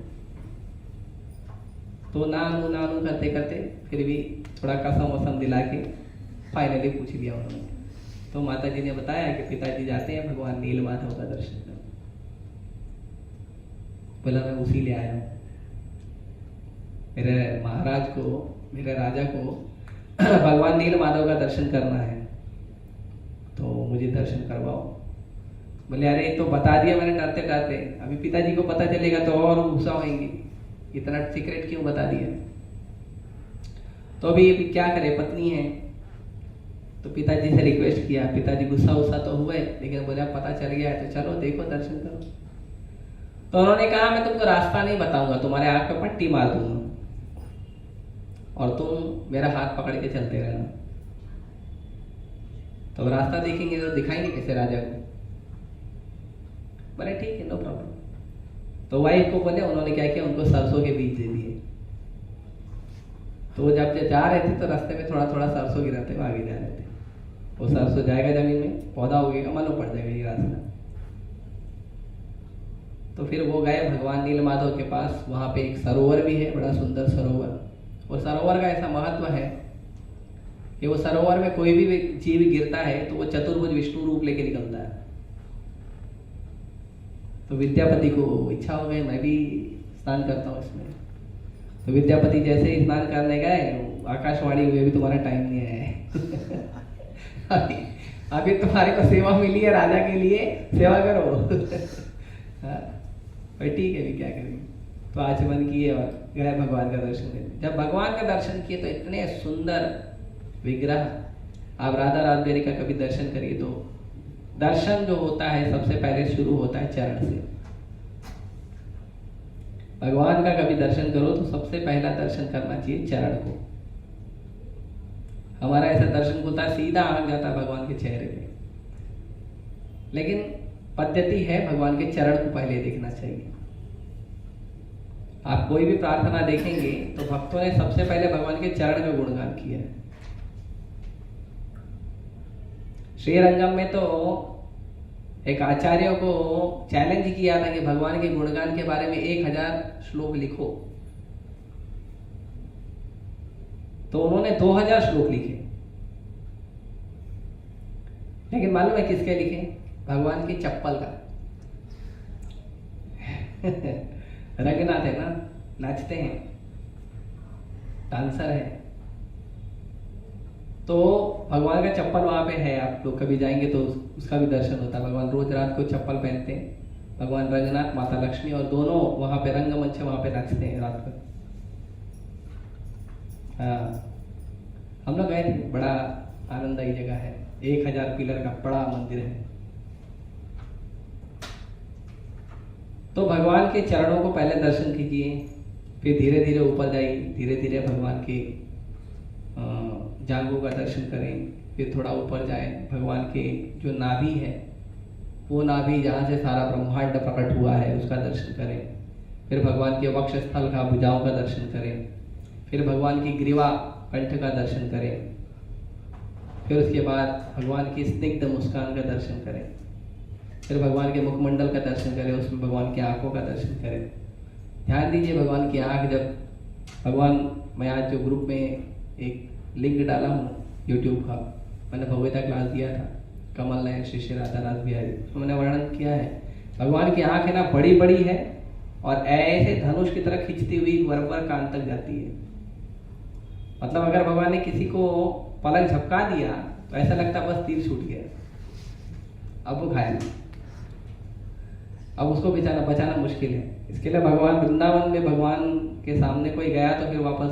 तो नानू करते करते फिर भी थोड़ा कसम वसम दिला के फाइनली पूछ लिया उन्होंने। तो माता जी ने बताया कि पिताजी जाते हैं भगवान नीलमाधव का दर्शन करने। बोला मैं उसी ले आया हूँ, मेरे महाराज को, मेरे राजा को भगवान नीलमाधव का दर्शन करना है, तो मुझे दर्शन करवाओ। बोले अरे तो बता दिया मैंने डरते डरते, अभी पिताजी को पता चलेगा तो और गुस्सा होंगे, इतना सीक्रेट क्यों बता दिया। तो अभी क्या करे, पत्नी है, तो पिताजी से रिक्वेस्ट किया। पिताजी गुस्सा उस्सा तो हुए, लेकिन बोले पता चल गया है तो चलो देखो दर्शन करो। तो उन्होंने कहा मैं तुमको रास्ता नहीं बताऊंगा, तुम्हारे आंख पे पट्टी मार दूंगा और तुम मेरा हाथ पकड़ के चलते रहना। तो रास्ता देखेंगे तो दिखाएंगे कैसे राजा को। बोले ठीक है नो प्रॉब्लम। तो वाइफ को बोले, उन्होंने क्या किया, उनको सरसों के बीज दे दिए। तो वो जब जा रहे थे तो रास्ते में थोड़ा थोड़ा सरसों गिराते हुए आगे जा रहे थे। वो सरसों जाएगा जमीन में, पौधा उगेगा, मालूम पड़ जाएगा ये रास्ता। तो फिर वो गए भगवान नीलमाधव के पास। वहां पे एक सरोवर भी है, बड़ा सुंदर सरोवर। और सरोवर का ऐसा महत्व है कि वो सरोवर में कोई भी जीव गिरता है तो वो चतुर्भुज विष्णु रूप लेके निकलता है। तो विद्यापति को इच्छा हो गई मैं भी स्नान करता हूँ इसमें। तो विद्यापति जैसे ही स्नान करने गए, आकाशवाणी हुई, अभी तुम्हारा टाइम नहीं है अभी तुम्हारे को सेवा मिली है राजा के लिए, सेवा करो भाई ठीक है, भी क्या करेंगे। तो आचमन किए और गए भगवान का दर्शन करने। जब भगवान का दर्शन किए तो इतने सुंदर विग्रह, आप राधा राजबेरी का कभी दर्शन करिए तो दर्शन जो होता है सबसे पहले शुरू होता है चरण से। भगवान का कभी दर्शन करो तो सबसे पहला दर्शन करना चाहिए चरण को। हमारा ऐसा दर्शन होता है सीधा आंख जाता है भगवान के चेहरे पे, लेकिन पद्धति है भगवान के चरण को पहले देखना चाहिए। आप कोई भी प्रार्थना देखेंगे तो भक्तों ने सबसे पहले भगवान के चरण का गुणगान किया है। श्रीरंगम में तो एक आचार्य को चैलेंज किया था कि भगवान के गुणगान के बारे में 1000 श्लोक लिखो, तो उन्होंने 2000 श्लोक लिखे। लेकिन मालूम है किसके लिखे? भगवान की चप्पल का रंगनाथ है ना, नाचते हैं, डांसर है, तो भगवान का चप्पल वहां पे है। आप लोग कभी जाएंगे तो उसका भी दर्शन होता है। भगवान रोज रात को चप्पल पहनते हैं। भगवान रंगनाथ, माता लक्ष्मी, और दोनों वहां पे रंगमंच, वहां पे नाचते हैं रात को। हाँ, हम लोग गए थे, बड़ा आनंददायी जगह है, 1000 पिलर का बड़ा मंदिर है। तो भगवान के चरणों को पहले दर्शन कीजिए, फिर धीरे धीरे ऊपर जाइए, धीरे धीरे भगवान के जांघों का दर्शन करें, फिर थोड़ा ऊपर जाए, भगवान के जो नाभि है, वो नाभि जहाँ से सारा ब्रह्मांड प्रकट हुआ है उसका दर्शन करें, फिर भगवान के वक्ष स्थल का, भुजाओं का दर्शन करें, फिर भगवान की ग्रीवा कंठ का दर्शन करें, फिर उसके बाद भगवान की स्निग्ध मुस्कान का दर्शन करें, फिर भगवान के मुखमंडल का दर्शन करें, उसमें भगवान की आंखों का दर्शन करें। ध्यान दीजिए भगवान की आंख जब भगवान, मैं आज जो ग्रुप में एक लिंक डाला हूँ यूट्यूब का, मैंने भगवता क्लास दिया था, कमल नयन श्री श्री राधा रास बिहारी, तो मैंने वर्णन किया है भगवान की आंखें ना बड़ी बड़ी है और ऐसे धनुष की तरह खींचती हुई बराबर कान तक जाती है। मतलब अगर भगवान ने किसी को पलक झपका दिया तो ऐसा लगता बस तीर छूट गया, अब वो घायल, अब उसको बचाना मुश्किल है। इसके लिए भगवान वृंदावन में भगवान के सामने कोई गया तो फिर वापस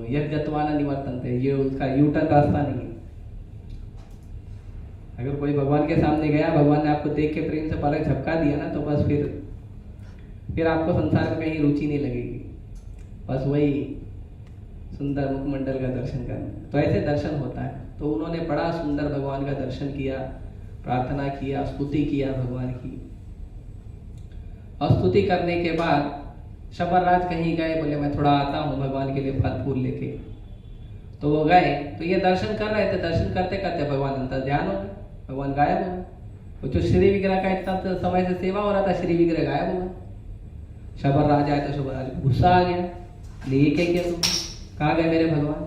यज्ञत्वाना निवर्तन थे, ये उसका यूटर्न रास्ता नहीं है। अगर कोई भगवान के सामने गया, भगवान ने आपको देख के प्रेम से पलक झपका दिया ना, तो बस फिर आपको संसार में कहीं रुचि नहीं लगेगी, बस वही सुंदर मुखमंडल का दर्शन करना। तो ऐसे दर्शन होता है। तो उन्होंने बड़ा सुंदर भगवान का दर्शन किया, प्रार्थना किया, स्तुति किया भगवान की। और स्तुति करने के बाद शबरराज कहीं गए, बोले मैं थोड़ा आता हूँ भगवान के लिए फल फूल लेके। तो वो गए, तो ये दर्शन कर रहे थे, दर्शन करते करते भगवान अंतर ध्यान हो गए, भगवान गायब हो गए। वो जो श्री विग्रह का इतना समय से सेवा हो रहा था, श्री विग्रह गायब हो गए। शबरराज आए तो शबरराज को गुस्सा आ गया, ये क्या किया तुम, कहाँ गए मेरे भगवान?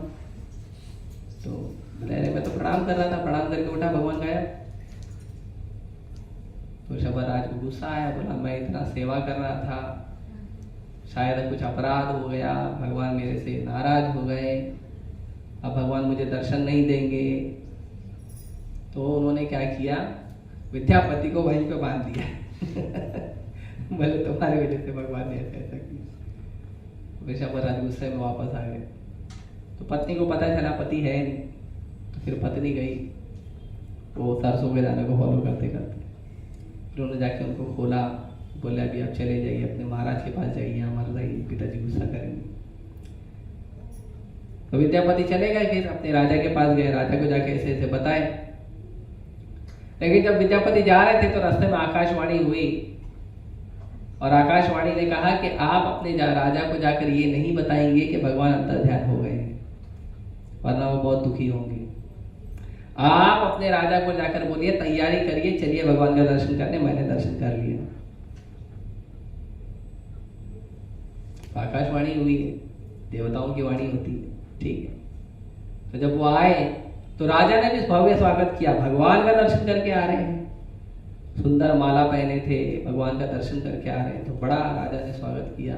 तो बोले अरे मैं तो प्रणाम कर रहा था, प्रणाम करके उठा, भगवान गायब। तो शबरराज को गुस्सा आया, बोला मैं इतना सेवा कर रहा था, शायद कुछ अपराध हो गया, भगवान मेरे से नाराज हो गए, अब भगवान मुझे दर्शन नहीं देंगे। तो उन्होंने क्या किया, विद्यापति को वहीं पे बांध दिया। बोले तुम्हारी वजह से भगवान ने ऐसा किया। शबरराज गुस्से में वापस आ गए। तो पत्नी को पता चला पति है नहीं, तो फिर पत्नी गई वो सरसों के दाने को फॉलो करते करते, फिर उन्होंने जाके उनको खोला, बोले अभी आप चले जाइए, अपने महाराज के पास जाइए, हमारे पिताजी गुस्सा करेंगे। तो विद्यापति चले गए, फिर अपने राजा के पास गए, राजा को जाके ऐसे ऐसे बताए। लेकिन जब विद्यापति जा रहे थे तो रास्ते में आकाशवाणी हुई, और आकाशवाणी ने कहा कि आप अपने राजा को जाकर ये नहीं बताएंगे कि भगवान अंतर ध्यान हो गए हैं, वरना वो बहुत दुखी होंगे। आप अपने राजा को जाकर बोलिए तैयारी करिए, चलिए भगवान का दर्शन करने, मैंने दर्शन कर लिया। आकाशवाणी हुई है, देवताओं की वाणी होती है, ठीक है। तो जब वो आए तो राजा ने भी भव्य स्वागत किया, भगवान का दर्शन करके आ रहे हैं, सुंदर माला पहने थे, भगवान का दर्शन करके आ रहे हैं, तो बड़ा राजा ने स्वागत किया।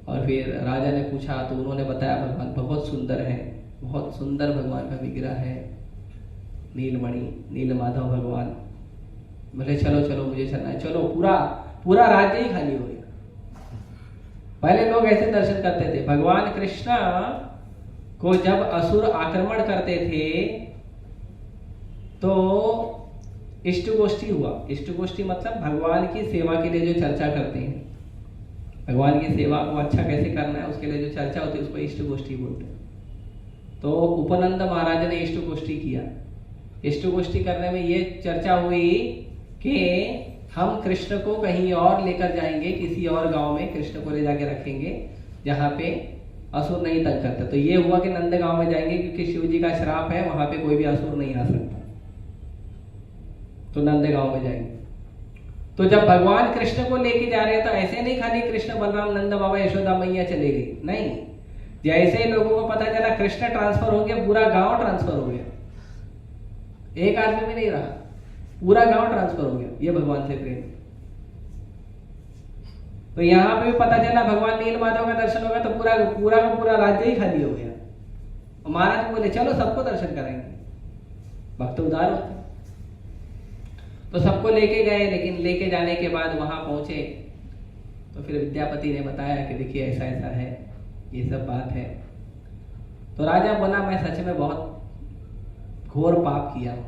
और फिर राजा ने पूछा तो उन्होंने बताया भगवान बहुत सुंदर है, बहुत सुंदर भगवान का विग्रह है, नीलमणि नील माधव भगवान। बोले चलो चलो मुझे चलना है, चलो। पूरा राज्य ही खाली हो गया। पहले लोग ऐसे दर्शन करते थे। भगवान कृष्ण को जब असुर आक्रमण करते थे तो इष्ट गोष्ठी हुआ। इष्ट गोष्ठी मतलब भगवान की सेवा के लिए जो चर्चा करते हैं, भगवान की सेवा को अच्छा कैसे करना है उसके लिए जो चर्चा होती है उसको इष्ट गोष्ठी बोलते हैं। तो उपनंद महाराज ने इष्ट गोष्ठी किया। इष्ट गोष्ठी करने में ये चर्चा हुई कि हम कृष्ण को कहीं और लेकर जाएंगे, किसी और गांव में कृष्ण को ले जाके रखेंगे जहाँ पे असुर नहीं तंग करते। तो ये हुआ कि नंद गांव में जाएंगे क्योंकि शिव जी का श्राप है, वहां पे कोई भी असुर नहीं आ सकता, तो नंद गांव में जाएंगे। तो जब भगवान कृष्ण को लेके जा रहे हैं तो ऐसे नहीं खाली कृष्ण बलराम नंद बाबा यशोदा मैया चले गई, नहीं, जैसे ही लोगों को पता चला कृष्ण ट्रांसफर हो गया, पूरा गांव ट्रांसफर हो गया, एक आदमी भी नहीं रहा, पूरा गांव ट्रांसफर हो गया। ये भगवान से प्रेम। तो यहां पे भी पता चला भगवान नील माधव का दर्शन होगा तो पूरा का पूरा राज्य ही खाली हो गया। और महाराज बोले चलो सबको दर्शन कराएंगे, भक्त उदार होते। तो सबको लेके गए, लेकिन लेके जाने के बाद वहां पहुंचे तो फिर विद्यापति ने बताया कि देखिए ऐसा ऐसा है, ये सब बात है। तो राजा बोला मैं सच में बहुत घोर पाप किया हूं,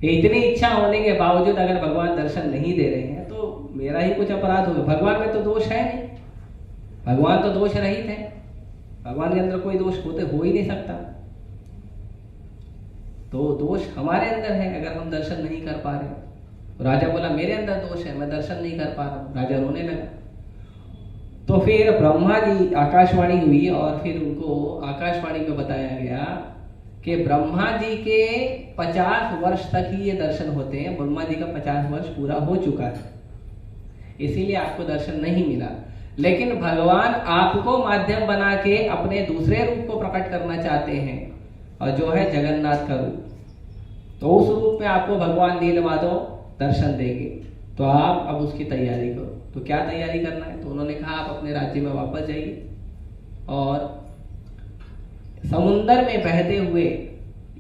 इतनी इच्छा होने के बावजूद अगर भगवान दर्शन नहीं दे रहे हैं तो मेरा ही कुछ अपराध होगा। भगवान में तो दोष है नहीं, भगवान तो दोष रहित है, भगवान के अंदर कोई दोष हो ही नहीं सकता। तो दोष हमारे अंदर है अगर हम दर्शन नहीं कर पा रहे। तो राजा बोला मेरे अंदर दोष है, मैं दर्शन नहीं कर पा रहा हूं। राजा रोने लगा। तो फिर ब्रह्मा जी आकाशवाणी हुई और फिर उनको आकाशवाणी में बताया गया कि ब्रह्मा जी के 50 वर्ष तक ही ये दर्शन होते हैं। ब्रह्मा जी का 50 वर्ष पूरा हो चुका है, इसीलिए आपको दर्शन नहीं मिला। लेकिन भगवान आपको माध्यम बना के अपने दूसरे रूप को प्रकट करना चाहते हैं, और जो है जगन्नाथ का रूप। तो उस रूप में आपको भगवान नीलमाधव दर्शन देंगे। तो आप अब उसकी तैयारी करो। तो क्या तैयारी करना है? तो उन्होंने कहा आप अपने राज्य में वापस जाइए, और समुंदर में बहते हुए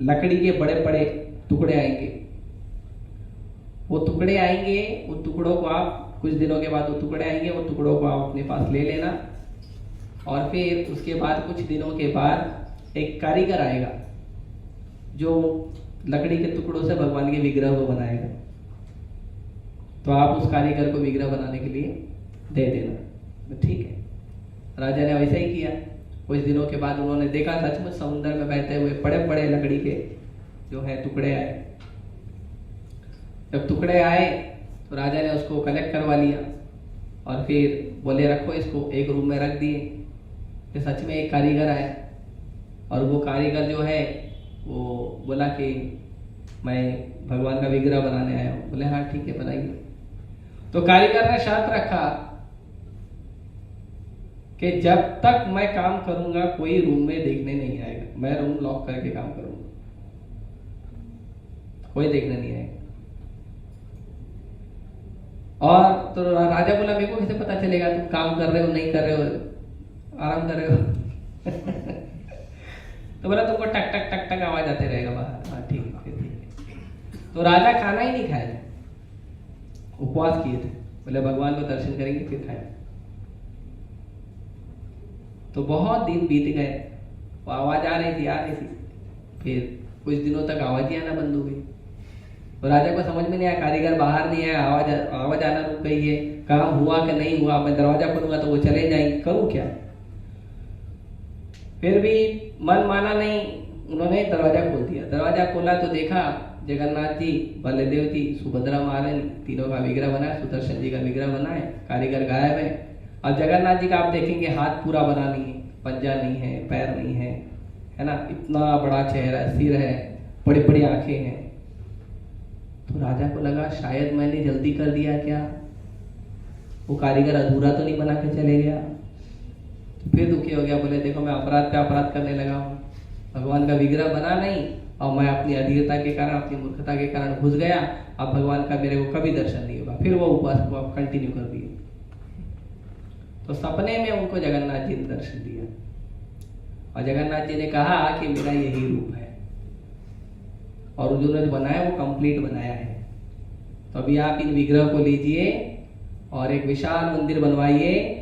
लकड़ी के बड़े बड़े टुकड़े आएंगे। वो टुकड़े आएंगे, उन टुकड़ों को आप कुछ दिनों के बाद वो टुकड़े आएंगे, वो टुकड़ों को आप अपने पास ले लेना। और फिर उसके बाद कुछ दिनों के बाद एक कारीगर आएगा जो लकड़ी के टुकड़ों से भगवान के विग्रह को बनाएगा। तो आप उस कारीगर को विग्रह बनाने के लिए दे देना। तो ठीक है, राजा ने वैसा ही किया। कुछ दिनों के बाद उन्होंने देखा सचमुच समुद्र में बहते हुए बड़े बड़े लकड़ी के जो है टुकड़े आए। जब टुकड़े आए तो राजा ने उसको कलेक्ट करवा लिया, और फिर बोले रखो इसको, एक रूम में रख दिए। फिर सच में एक कारीगर आया, और वो कारीगर जो है वो बोला कि मैं भगवान का विग्रह बनाने आया हूँ। बोले हाँ ठीक है, बनाइए। तो कारीगर ने शर्त रखा कि जब तक मैं काम करूंगा कोई रूम में देखने नहीं आएगा, मैं रूम लॉक करके काम करूंगा, कोई देखने नहीं आएगा। और तो राजा बोला मेरे को कैसे पता चलेगा तुम काम कर रहे हो नहीं कर रहे हो, आराम कर रहे हो? तो बोला तुमको टक टक टक टक आवाज आते रहेगा बाहर। हाँ ठीक है, ठीक है। तो राजा खाना ही नहीं खाया, उपवास किए थे। बोले भगवान को दर्शन करेंगे फिर खाए। तो बहुत दिन बीत गए, वो आवाज आ रही थी। फिर कुछ दिनों तक आवाज ही आना बंद हो गई। तो राजा को समझ में नहीं आया, कारीगर बाहर नहीं आया, आवाज आना रुक गई है, काम हुआ कि नहीं हुआ, मैं दरवाजा खोलूंगा तो वो चले जाएंगे, करूं क्या? फिर भी मन माना नहीं, उन्होंने दरवाजा खोल दिया। दरवाजा खोला तो देखा जगन्नाथ जी, बलदेव जी, सुभद्रा महारानी, तीनों का विग्रह बना है, सुदर्शन जी का विग्रह बना है, कारीगर गायब है। अब जगन्नाथ जी का आप देखेंगे हाथ पूरा बना नहीं है, पंजा नहीं है, पैर नहीं है ना, इतना बड़ा चेहरा, सिर है, बड़ी बड़ी आंखें हैं। तो राजा को लगा शायद मैंने जल्दी कर दिया क्या, वो कारीगर अधूरा तो नहीं बना के चले गया। तो फिर दुखी हो गया, बोले देखो मैं अपराध पे अपराध करने लगा हूँ, भगवान का विग्रह बना नहीं, और मैं अपनी अधीरता के कारण, अपनी मूर्खता के कारण घुस गया, अब भगवान का मेरे को कभी दर्शन नहीं होगा। फिर वो उपवास को आप कंटिन्यू कर दिए। तो सपने में उनको जगन्नाथ जी ने दर्शन दिया, और जगन्नाथ जी ने कहा कि मेरा यही रूप है, और उन्होंने बनाया वो कंप्लीट बनाया है। तो अभी आप इन विग्रह को लीजिए और एक विशाल मंदिर बनवाइए,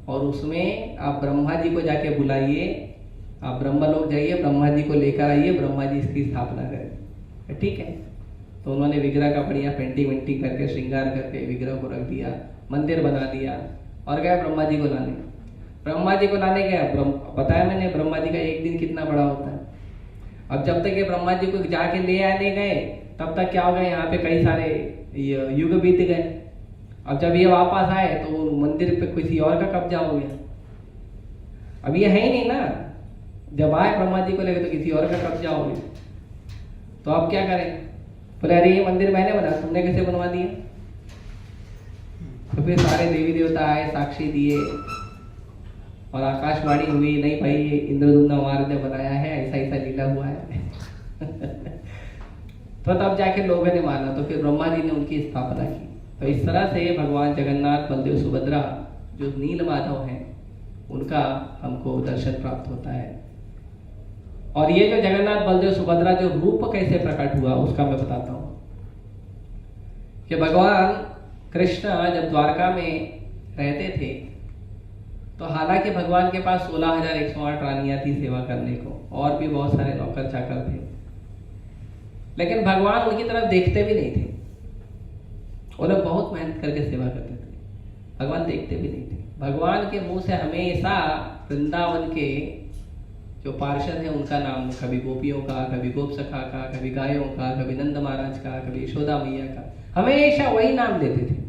और उसमें आप ब्रह्मा जी को जाके बुलाइए, आप ब्रह्मलोक जाइए, ब्रह्मा जी को लेकर आइए, ब्रह्मा जी इसकी स्थापना करें। ठीक है। तो उन्होंने विग्रह का बढ़िया पेंटिंग वेंटिंग करके श्रृंगार करके विग्रह को रख दिया, मंदिर बना दिया, और गया ब्रह्मा जी को लाने। ब्रह्मा जी को लाने गया, बताया मैंने ब्रह्मा जी का एक दिन कितना बड़ा होता है। अब जब तक ये ब्रह्मा जी को जाके ले आने गए, तब तक क्या हो गया, यहाँ पे कई सारे युग बीत गए। अब जब ये वापस आए तो मंदिर पे किसी और का कब्जा हो गया। अब ये है ही नहीं ना, जब आए ब्रह्मा जी को लेकर तो किसी और का कब्जा हो गया। तो अब क्या करें? बोले अरे ये मंदिर मैंने बना, तुमने कैसे बनवा दिया? तो फिर सारे देवी देवता आए, साक्षी दिए, और आकाशवाणी हुई, नहीं भाई ये इंद्रदुम्न महाराज ने बनाया है, ऐसा ऐसा लीला हुआ है। तो तब जाके लोगों ने माना, तो फिर ब्रह्मा जी ने उनकी स्थापना की। तो इस तरह से भगवान जगन्नाथ, बलदेव, सुभद्रा जो नीलमाधव हैं, उनका हमको दर्शन प्राप्त होता है। और ये जो जगन्नाथ, बलदेव, सुभद्रा जो रूप कैसे प्रकट हुआ उसका मैं बताता हूं कि भगवान कृष्ण जब द्वारका में रहते थे, तो हालांकि भगवान के पास 16,108 रानियां थी सेवा करने को, और भी बहुत सारे नौकर चाकर थे, लेकिन भगवान उनकी तरफ देखते भी नहीं थे। वो लोग बहुत मेहनत करके सेवा करते थे, भगवान देखते भी नहीं थे। भगवान के मुंह से हमेशा वृंदावन के जो पार्षद हैं उनका नाम, कभी गोपियों का, कभी गोप सखा का, कभी गायों का, कभी नंद महाराज का, कभी यशोदा मैया का, हमेशा वही नाम देते थे।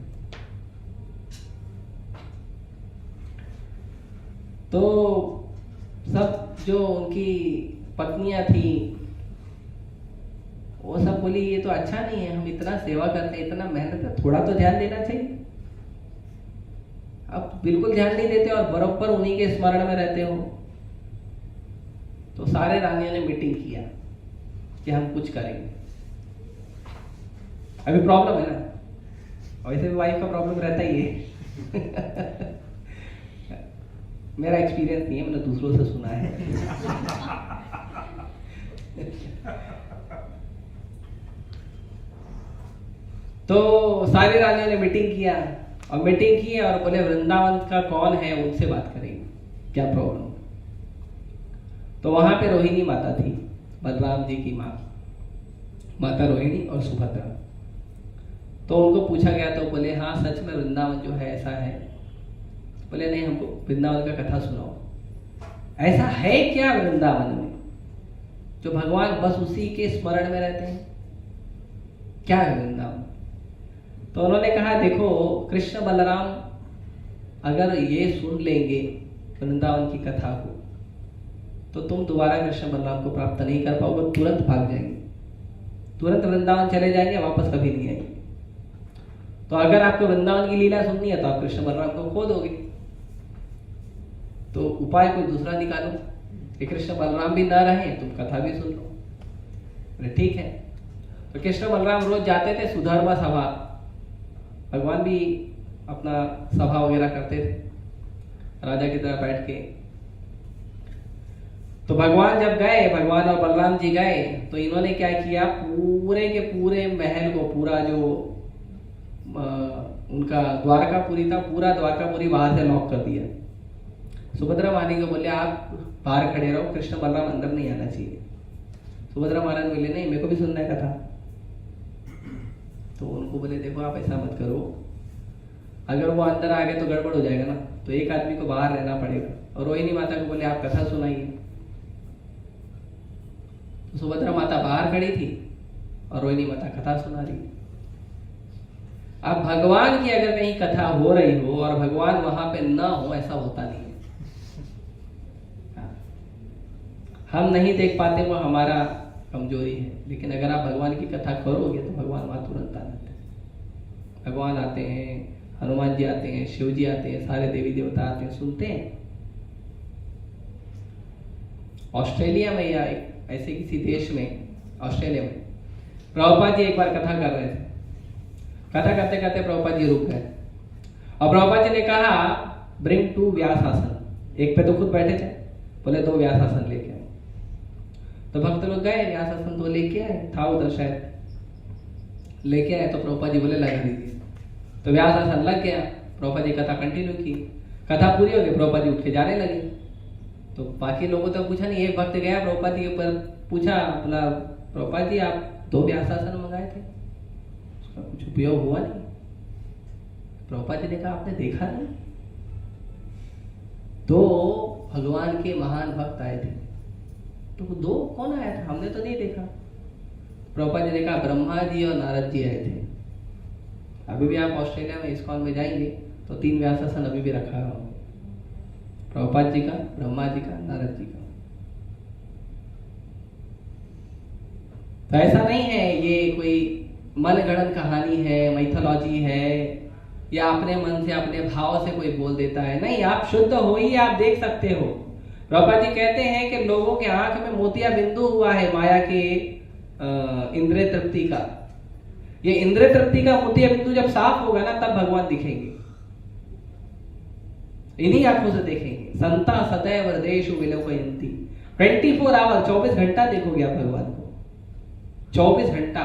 तो सब जो उनकी पत्नियां थी वो सब बोली ये तो अच्छा नहीं है, हम इतना सेवा करते हैं, इतना मेहनत है, थोड़ा तो ध्यान देना चाहिए। अब बिल्कुल ध्यान नहीं देते और बराबर उन्हीं के स्मरण में रहते हो। तो सारे रानियों ने मीटिंग किया कि हम कुछ करेंगे। अभी प्रॉब्लम है ना, वैसे भी वाइफ का प्रॉब्लम रहता ही है। मेरा एक्सपीरियंस नहीं है, मैंने दूसरों से सुना है। तो सारी रानियों ने मीटिंग किया और बोले वृंदावन का कौन है उनसे बात करेंगे, क्या प्रॉब्लम। तो वहां पे रोहिणी माता थी, बलराम जी की माँ, माता रोहिणी और सुभद्रा। तो उनको पूछा गया तो बोले हाँ सच में वृंदावन जो है ऐसा है। बोले नहीं, हमको वृंदावन का कथा सुनाओ, ऐसा है क्या वृंदावन में जो भगवान बस उसी के स्मरण में रहते हैं, क्या है वृंदावन। तो उन्होंने कहा देखो कृष्ण बलराम अगर ये सुन लेंगे वृंदावन की कथा को तो तुम दोबारा कृष्ण बलराम को प्राप्त नहीं कर पाओगे, तुरंत भाग जाएंगे, तुरंत वृंदावन चले जाएंगे, वापस कभी नहीं आएंगे। तो अगर आपको वृंदावन की लीला सुननी है तो आप कृष्ण बलराम को खो दोगे, तो उपाय कोई दूसरा निकालो कि कृष्ण बलराम भी ना रहे, तुम कथा भी सुन लो। बोले ठीक है। तो कृष्ण बलराम रोज जाते थे सुधर्मा सभा, भगवान भी अपना सभा वगैरह करते थे राजा की तरह बैठ के। तो भगवान जब गए, भगवान और बलराम जी गए, तो इन्होंने क्या किया, पूरे के पूरे महल को, पूरा जो उनका द्वारकापुरी था, पूरा द्वारकापुरी बाहर से लॉक कर दिया। सुभद्रा मानी को बोले आप बाहर खड़े रहो, कृष्ण बलराम अंदर नहीं आना चाहिए। सुभद्रा महाराज बोले नहीं, मेरे को भी सुनना है कथा। तो उनको बोले देखो आप ऐसा मत करो, अगर वो अंदर आ गए तो गड़बड़ हो जाएगा ना, तो एक आदमी को बाहर रहना पड़ेगा। और रोहिणी माता को बोले आप कथा सुनाइए। तो सुभद्रा माता बाहर खड़ी थी और रोहिणी माता कथा सुना रही। अब भगवान की अगर कहीं कथा हो रही हो और भगवान वहां पे ना हो, ऐसा होता नहीं है। हम नहीं देख पाते, वो हमारा कमजोरी है, लेकिन अगर आप भगवान की कथा करोगे तो भगवान वहां तुरंत आ जाते हैं। भगवान आते हैं, हनुमान जी आते हैं, शिव जी आते हैं, सारे देवी देवता आते हैं, सुनते हैं। ऑस्ट्रेलिया में या ऐसे किसी देश में, ऑस्ट्रेलिया में प्रभुपाद जी एक बार कथा कर रहे थे। कथा करते करते प्रभुपाद जी रुक गए और प्रभुपाद जी ने कहा ब्रिंग 2 व्यास आसन। एक पे तो खुद बैठे थे, बोले 2 व्यास आसन लेके आए। तो भक्त लोग गए, व्यास आसन तो लेके आए, था उधर शायद, लेके आए। तो प्रभुपाद जी बोले लगा दीजिए। तो व्यास आसन लग गया, प्रभुपाद जी कथा कंटिन्यू की। कथा पूरी हो गई, प्रभुपाद जी उठ के जाने लगे। तो बाकी लोगों तो पूछा नहीं, एक भक्त गया प्रभुपाद जी के ऊपर, पूछा बोला प्रभुपाद जी आप 2 व्यास आसन मंगाए थे, उसका कुछ उपयोग हुआ नहीं। प्रभुपाद जी ने कहा आपने देखा नहीं। तो भगवान के महान भक्त आए थे, तो 2 कौन आया था, हमने तो नहीं देखा। प्रभुपाद जी ने कहा ब्रह्मा जी और नारद जी आए थे। अभी भी आप ऑस्ट्रेलिया में इस्कॉन में जाएंगे तो 3 व्यास आसन अभी भी रखा है, प्रभुपाद जी का, ब्रह्मा जी का, नारद जी का। तो ऐसा नहीं है ये कोई मनगढ़ंत कहानी है, मैथोलॉजी है, या अपने मन से अपने भाव से कोई बोल देता है। नहीं, आप शुद्ध हो ही आप देख सकते हो। प्रभुपाद जी कहते हैं कि लोगों के आंख में मोतिया बिंदु हुआ है माया के इंद्रिय तृप्ति का। ये इंद्रिय तृप्ति का मोतिया बिंदु जब साफ होगा ना, तब भगवान दिखेंगे, इन्हीं आंखों से देखेंगे। संता सदैव हृदयेषु विलोकयन्ति। 24 आवर, 24 घंटा देखोगे आप भगवान को, 24 घंटा।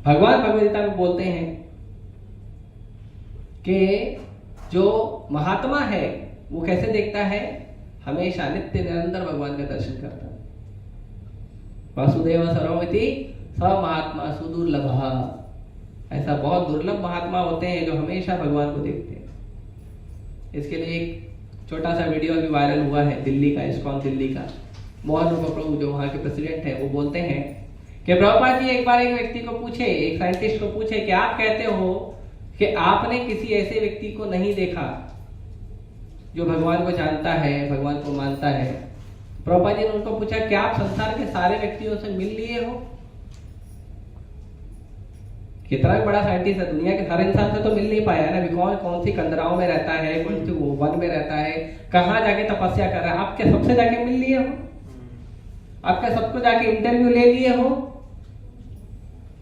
भगवान भगवद गीता में बोलते हैं कि जो महात्मा है वो कैसे देखता है, हमेशा नित्य निरंतर भगवान का दर्शन करता है। वासुदेव सर्वमिति स महात्मा सुदुर्लभः। ऐसा बहुत दुर्लभ महात्मा होते हैं जो हमेशा भगवान को देखते हैं। इसके लिए एक छोटा सा वीडियो अभी वायरल हुआ है दिल्ली का, इस्कॉन दिल्ली का। मोहन रूप प्रभु जो वहां के प्रेसिडेंट है, वो बोलते हैं कि प्रभुपाद जी एक बार एक व्यक्ति को पूछे, एक साइंटिस्ट को पूछे कि आप कहते हो कि आपने किसी ऐसे व्यक्ति को नहीं देखा जो भगवान को जानता है, भगवान को मानता है। प्रभुपाद जी ने उनको पूछा क्या आप संसार के सारे व्यक्तियों से मिल लिए हो? कितना भी बड़ा साइंटिस्ट है, दुनिया के हर इंसान से तो मिल नहीं पाया है ना। कौन कौन सी कंदराओं में रहता है, कौन सी वन में रहता है, कहाँ जाके तपस्या कर रहा है। आप क्या सबसे जाके मिल लिए हो? आप क्या सबको जाके इंटरव्यू ले लिए हो?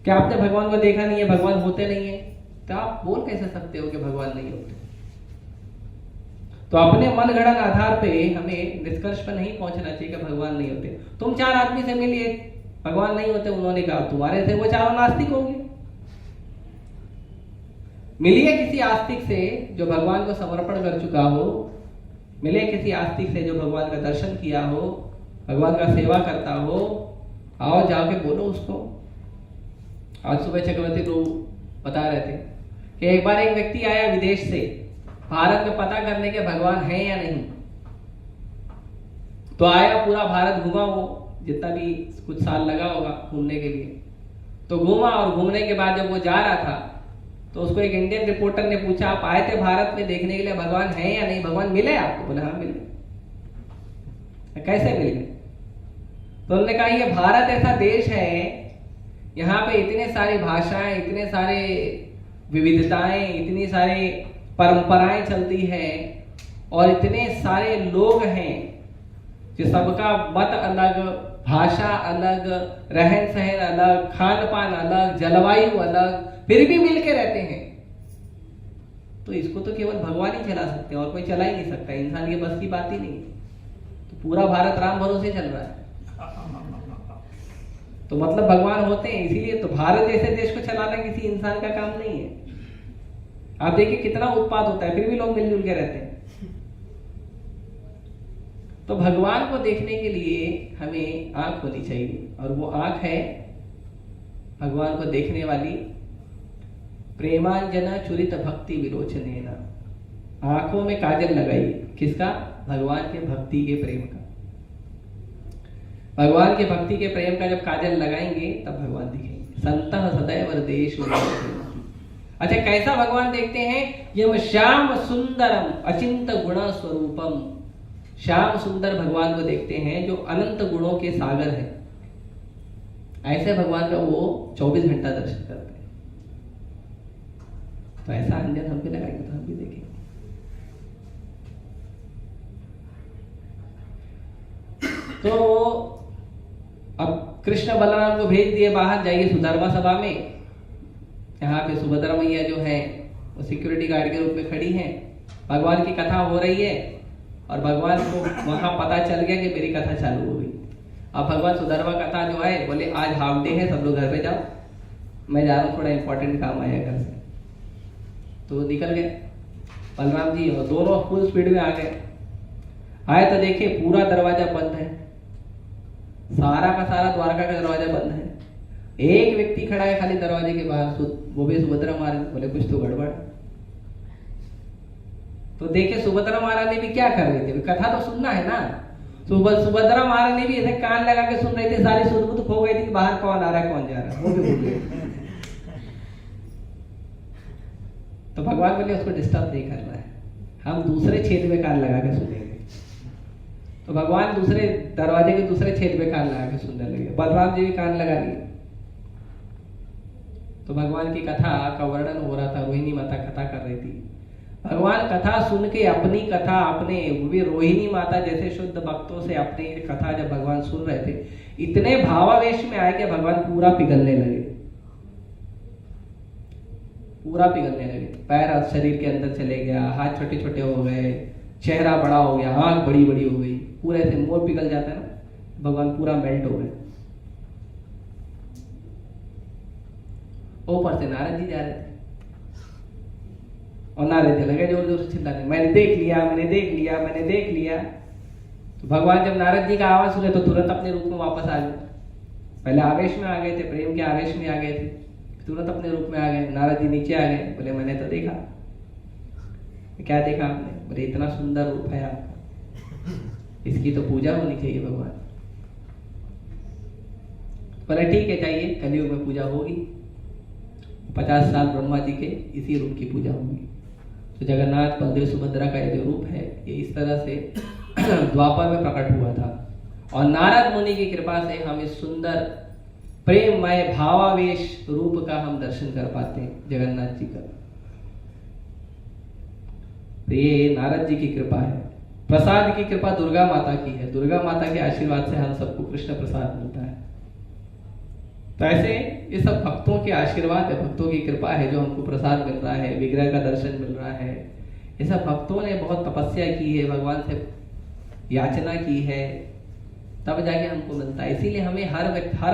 क्या आपने भगवान को देखा नहीं है, भगवान होते नहीं है? तो आप बोल कैसे सकते हो कि भगवान नहीं होते? तो अपने मन गढ़ंत आधार पे हमें निष्कर्ष पर नहीं पहुंचना चाहिए कि भगवान नहीं होते। तुम 4 आदमी से मिलिए, भगवान नहीं होते, उन्होंने कहा तुम्हारे से वो 4 नास्तिक होंगे। मिलिए किसी आस्तिक से जो भगवान को समर्पण कर चुका हो, मिले किसी आस्तिक से जो भगवान का दर्शन किया हो, भगवान का सेवा करता हो, आओ जाके बोलो उसको। आज सुबह चक्रवर्ती लोग बता रहे थे कि एक बार एक व्यक्ति आया विदेश से भारत में पता करने के भगवान है या नहीं। तो आया, पूरा भारत घूमा, वो जितना भी कुछ साल लगा होगा घूमने के लिए। तो घूमा और घूमने के बाद जब वो जा रहा था तो उसको एक इंडियन रिपोर्टर ने पूछा, आप आए थे भारत में देखने के लिए, भगवान है या नहीं, भगवान मिले आपको? बोले हाँ मिले। कैसे मिल गए? तो उन्होंने कहा ये भारत ऐसा देश है, यहाँ पे इतने सारी भाषाएं, इतने सारे विविधताएं, इतनी सारी परंपराएं चलती है और इतने सारे लोग हैं कि सबका मत अलग, भाषा अलग, रहन सहन अलग, खान पान अलग, जलवायु अलग, फिर भी मिलके रहते हैं। तो इसको तो केवल भगवान ही चला सकते हैं और कोई चला ही नहीं सकता, इंसान के बस की बात ही नहीं है। तो पूरा भारत राम भरोसे चल रहा है, तो मतलब भगवान होते हैं। इसीलिए तो भारत जैसे देश को चलाना किसी इंसान का काम नहीं है। आप देखिए कितना उत्पाद होता है, फिर भी लोग मिलजुल के रहते हैं। तो भगवान को देखने के लिए हमें आंख होनी चाहिए, और वो आंख है भगवान को देखने वाली प्रेमांजना चुरित भक्ति विरोचनेना। आंखों में काजल लगाइए, किसका? भगवान के भक्ति के प्रेम का। भगवान के भक्ति के प्रेम का जब काजल लगाएंगे तब भगवान दिखेंगे। संतः सदैव हृदेश। अच्छा, कैसा भगवान देखते हैं? यम श्याम सुंदरम अचिंत गुण स्वरूपम। श्याम सुंदर भगवान को देखते हैं जो अनंत गुणों के सागर है। ऐसे भगवान का वो 24 घंटा दर्शन करते हैं। तो ऐसा अंजन हम भी लगाएंगे तो हम भी देखेंगे। तो अब कृष्ण बलराम को भेज दिए बाहर, जाइए सुधर्मा सभा में। यहाँ पे सुभद्रा मैया जो है वो सिक्योरिटी गार्ड के रूप में खड़ी हैं। भगवान की कथा हो रही है और भगवान को वहां पता चल गया कि मेरी कथा चालू हो गई। अब भगवान सुधर्मा कथा जो है बोले आज हाफ डे है, सब लोग घर पे जाओ, मैं जा रहा हूँ, थोड़ा इंपॉर्टेंट काम आया घर से। तो निकल गए बलराम जी और दोनों फुल स्पीड में आ गए। आए तो देखे पूरा दरवाजा बंद है, सारा का सारा द्वारका का दरवाजा बंद है। एक व्यक्ति खड़ा है खाली दरवाजे के बाहर, वो भी सुभद्रा महाराज। बोले कुछ तो गड़बड़। तो देखे सुभद्रा महाराज ने भी क्या कर रही थी, कथा तो सुनना है ना। सुभद्रा महाराज ने भी ऐसे कान लगा के सुन रही थी, सारी सुध खो गई थी कि बाहर कौन आ रहा है कौन जा रहा है, वो भी भूल गई। तो भगवान बोले उसको डिस्टर्ब नहीं करना है, हम दूसरे छेद में कान लगा के सुनेंगे। तो भगवान दूसरे दरवाजे के दूसरे छेद में कान लगा के सुनने लगे। बलराम जी भी कान लगा लिए। तो भगवान की कथा का वर्णन हो रहा था, रोहिणी माता कथा कर रही थी। भगवान कथा सुन के अपनी कथा अपने भी रोहिणी माता जैसे शुद्ध भक्तों से अपनी कथा जब भगवान सुन रहे थे, इतने भावावेश में आए कि भगवान पूरा पिघलने लगे, पूरा पिघलने लगे। पैर शरीर के अंदर चले गया, हाथ छोटे छोटे हो गए, चेहरा बड़ा हो गया, आंख बड़ी बड़ी हो गई, पूरे से मोर पिघल जाता है ना, भगवान पूरा मेल्ट हो गए। ऊपर से नारद जी जा रहे थे और नारद जी लगे जोर जोर से चिल्लाने, मैंने देख लिया, मैंने देख लिया, मैंने देख लिया। तो भगवान जब नारद जी का आवाज सुने तो तुरंत अपने रूप में वापस आ गए। पहले आवेश में आ गए थे, प्रेम के आवेश में आ गए थे, तुरंत अपने रूप में आ गए। नारद जी नीचे आ गए, बोले मैंने तो देखा। क्या देखा आपने? बोले इतना सुंदर रूप है आपका, इसकी तो पूजा होनी चाहिए भगवान। बोले ठीक है, चाहिए, कलयुग में पूजा होगी, 50 साल ब्रह्मा जी के इसी रूप की पूजा होगी। तो जगन्नाथ बलदेव सुभद्रा का ये जो रूप है ये इस तरह से द्वापर में प्रकट हुआ था। और नारद मुनि की कृपा से हम इस सुंदर प्रेममय भावावेश रूप का हम दर्शन कर पाते हैं जगन्नाथ जी का। तो ये नारद जी की कृपा है। प्रसाद की कृपा दुर्गा माता की है। दुर्गा माता के आशीर्वाद से हम सबको कृष्ण प्रसाद मिलता है। तो ऐसे ये सब भक्तों के आशीर्वाद है, भक्तों की कृपा है जो हमको प्रसाद मिल रहा है, विग्रह का दर्शन मिल रहा है। ये सब भक्तों ने बहुत तपस्या की है, भगवान से याचना की है, तब जाके हमको मिलता है। इसीलिए हमें हर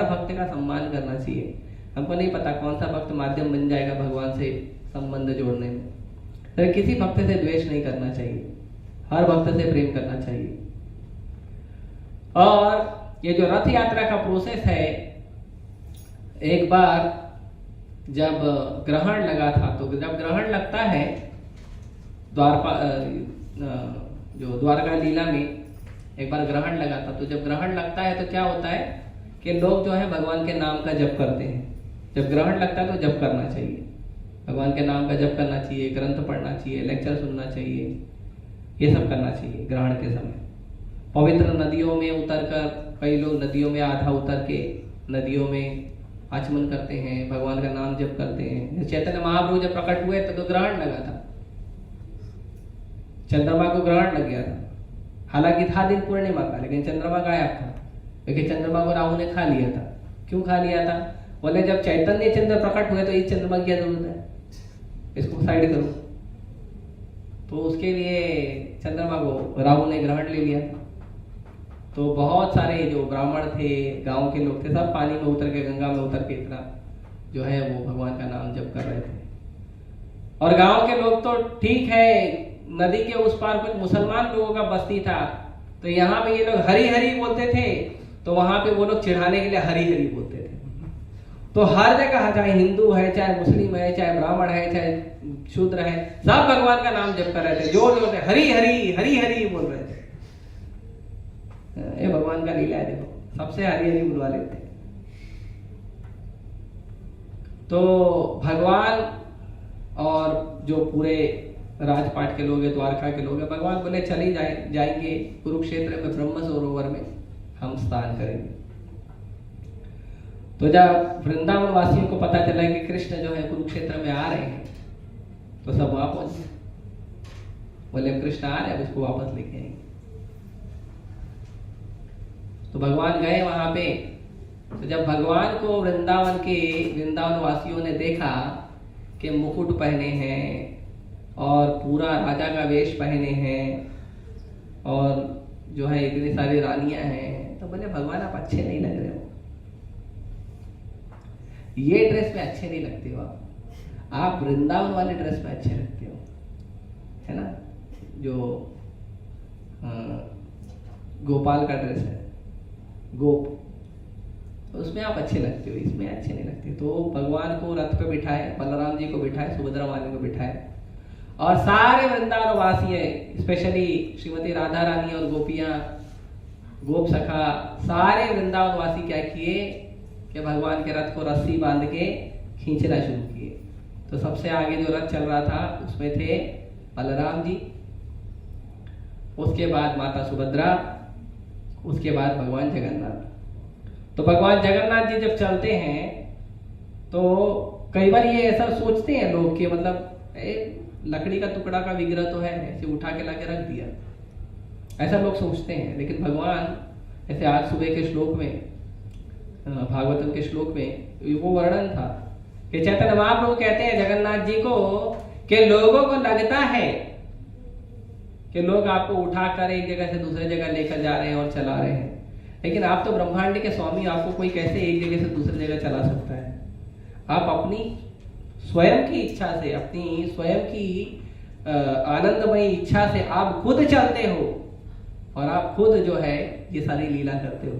भक्त का सम्मान करना चाहिए। हमको नहीं पता कौन सा भक्त माध्यम बन जाएगा भगवान से संबंध जोड़ने में। तो किसी भक्त से द्वेष नहीं करना चाहिए, हर भक्त से प्रेम करना चाहिए। और ये जो रथ यात्रा का प्रोसेस है, एक बार जब ग्रहण लगा था, तो जब ग्रहण लगता है जो द्वारका लीला में एक बार ग्रहण लगा था, तो जब ग्रहण लगता है तो क्या होता है कि लोग जो है भगवान के नाम का जप करते हैं। जब ग्रहण लगता है तो जप करना चाहिए, भगवान के नाम का जप करना चाहिए, ग्रंथ पढ़ना चाहिए, लेक्चर सुनना चाहिए, ये सब करना चाहिए ग्रहण के समय। पवित्र नदियों में उतरकर, कई लोग नदियों में आधा उतर के नदियों में आचमन करते हैं, भगवान का नाम जप करते हैं। चैतन्य महाप्रभु जब प्रकट हुए तो ग्रहण लगा था, चंद्रमा को ग्रहण लग गया था। हालांकि था दिन पूर्णिमा का, लेकिन चंद्रमा गायब था, क्योंकि चंद्रमा को राहु ने खा लिया था। क्यों खा लिया था? बोले जब चैतन्य चंद्र प्रकट हुए तो इस चंद्रमा की क्या जरूरत है, इसको साइड करो। तो उसके लिए चंद्रमा को राहु ने ग्रहण ले लिया। तो बहुत सारे जो ब्राह्मण थे, गांव के लोग थे, सब पानी में उतर के, गंगा में उतर के इतना जो है वो भगवान का नाम जप कर रहे थे। और गांव के लोग तो ठीक है, नदी के उस पार कुछ मुसलमान लोगों का बस्ती था, तो यहाँ पे ये लोग हरी हरी बोलते थे, तो वहां पे वो लोग चिढ़ाने के लिए हरी हरी बोलते थे। तो हर जगह, चाहे हिंदू है, चाहे मुस्लिम है, चाहे ब्राह्मण है, चाहे शूद्र है, सब भगवान का नाम जप कर रहे थे, जोर जोर से हरी हरी हरी हरी बोल रहे थे। ये भगवान का लीला है, देखो सबसे हरी हरी बुलवा लेते हैं। तो भगवान और जो पूरे राजपाट के लोग हैं, द्वारका के लोग हैं, भगवान बोले चले जाएंगे कुरुक्षेत्र में, ब्रह्म सरोवर में हम स्नान करेंगे। तो जब वृंदावन वासियों को पता चला कि कृष्ण जो है कुरुक्षेत्र में आ रहे हैं, तो सब वहां पहुंचे, बोले कृष्ण आ रहे हैं, अब इसको वापस लेके आएंगे। तो भगवान गए वहां पे। तो जब भगवान को वृंदावन वासियों ने देखा कि मुकुट पहने हैं और पूरा राजा का वेश पहने हैं और जो है इतनी सारी रानियां हैं, तो बोले भगवान आप अच्छे नहीं लग रहे हो, ये ड्रेस में अच्छे नहीं लगते हो, आप वृंदावन वाले ड्रेस में अच्छे लगते हो, है ना, जो गोपाल का ड्रेस है, गोप, तो उसमें आप अच्छे लगते हो, इसमें अच्छे नहीं लगते। तो भगवान को रथ पे बिठाए, बलराम जी को बिठाए, सुभद्रा माता को बिठाए, और सारे वृंदावन वासी, स्पेशली श्रीमती राधा रानी और गोपियां, गोप सखा, सारे वृंदावन वासी क्या किए कि भगवान के रथ को रस्सी बांध के खींचना शुरू किए। तो सबसे आगे जो रथ चल रहा था उसमें थे बलराम जी, उसके बाद माता सुभद्रा, उसके बाद भगवान जगन्नाथ। तो भगवान जगन्नाथ जी जब चलते हैं तो कई बार ये ऐसा सोचते हैं लोग कि मतलब लकड़ी का टुकड़ा का विग्रह तो है, ऐसे उठा के लाके रख दिया, ऐसा लोग सोचते हैं। लेकिन भगवान ऐसे आज सुबह के श्लोक में, भागवतम के श्लोक में वो वर्णन था कि चैतन्य महाप्रभु कहते हैं जगन्नाथ जी को कि लोगों को लगता है कि लोग आपको उठाकर एक जगह से दूसरे जगह लेकर जा रहे हैं और चला रहे हैं, लेकिन आप तो ब्रह्मांड के स्वामी, आपको कोई कैसे एक जगह से दूसरी जगह चला सकता है। आप अपनी स्वयं की इच्छा से, अपनी स्वयं की आनंदमयी इच्छा से आप खुद चलते हो और आप खुद जो है ये सारी लीला करते हो।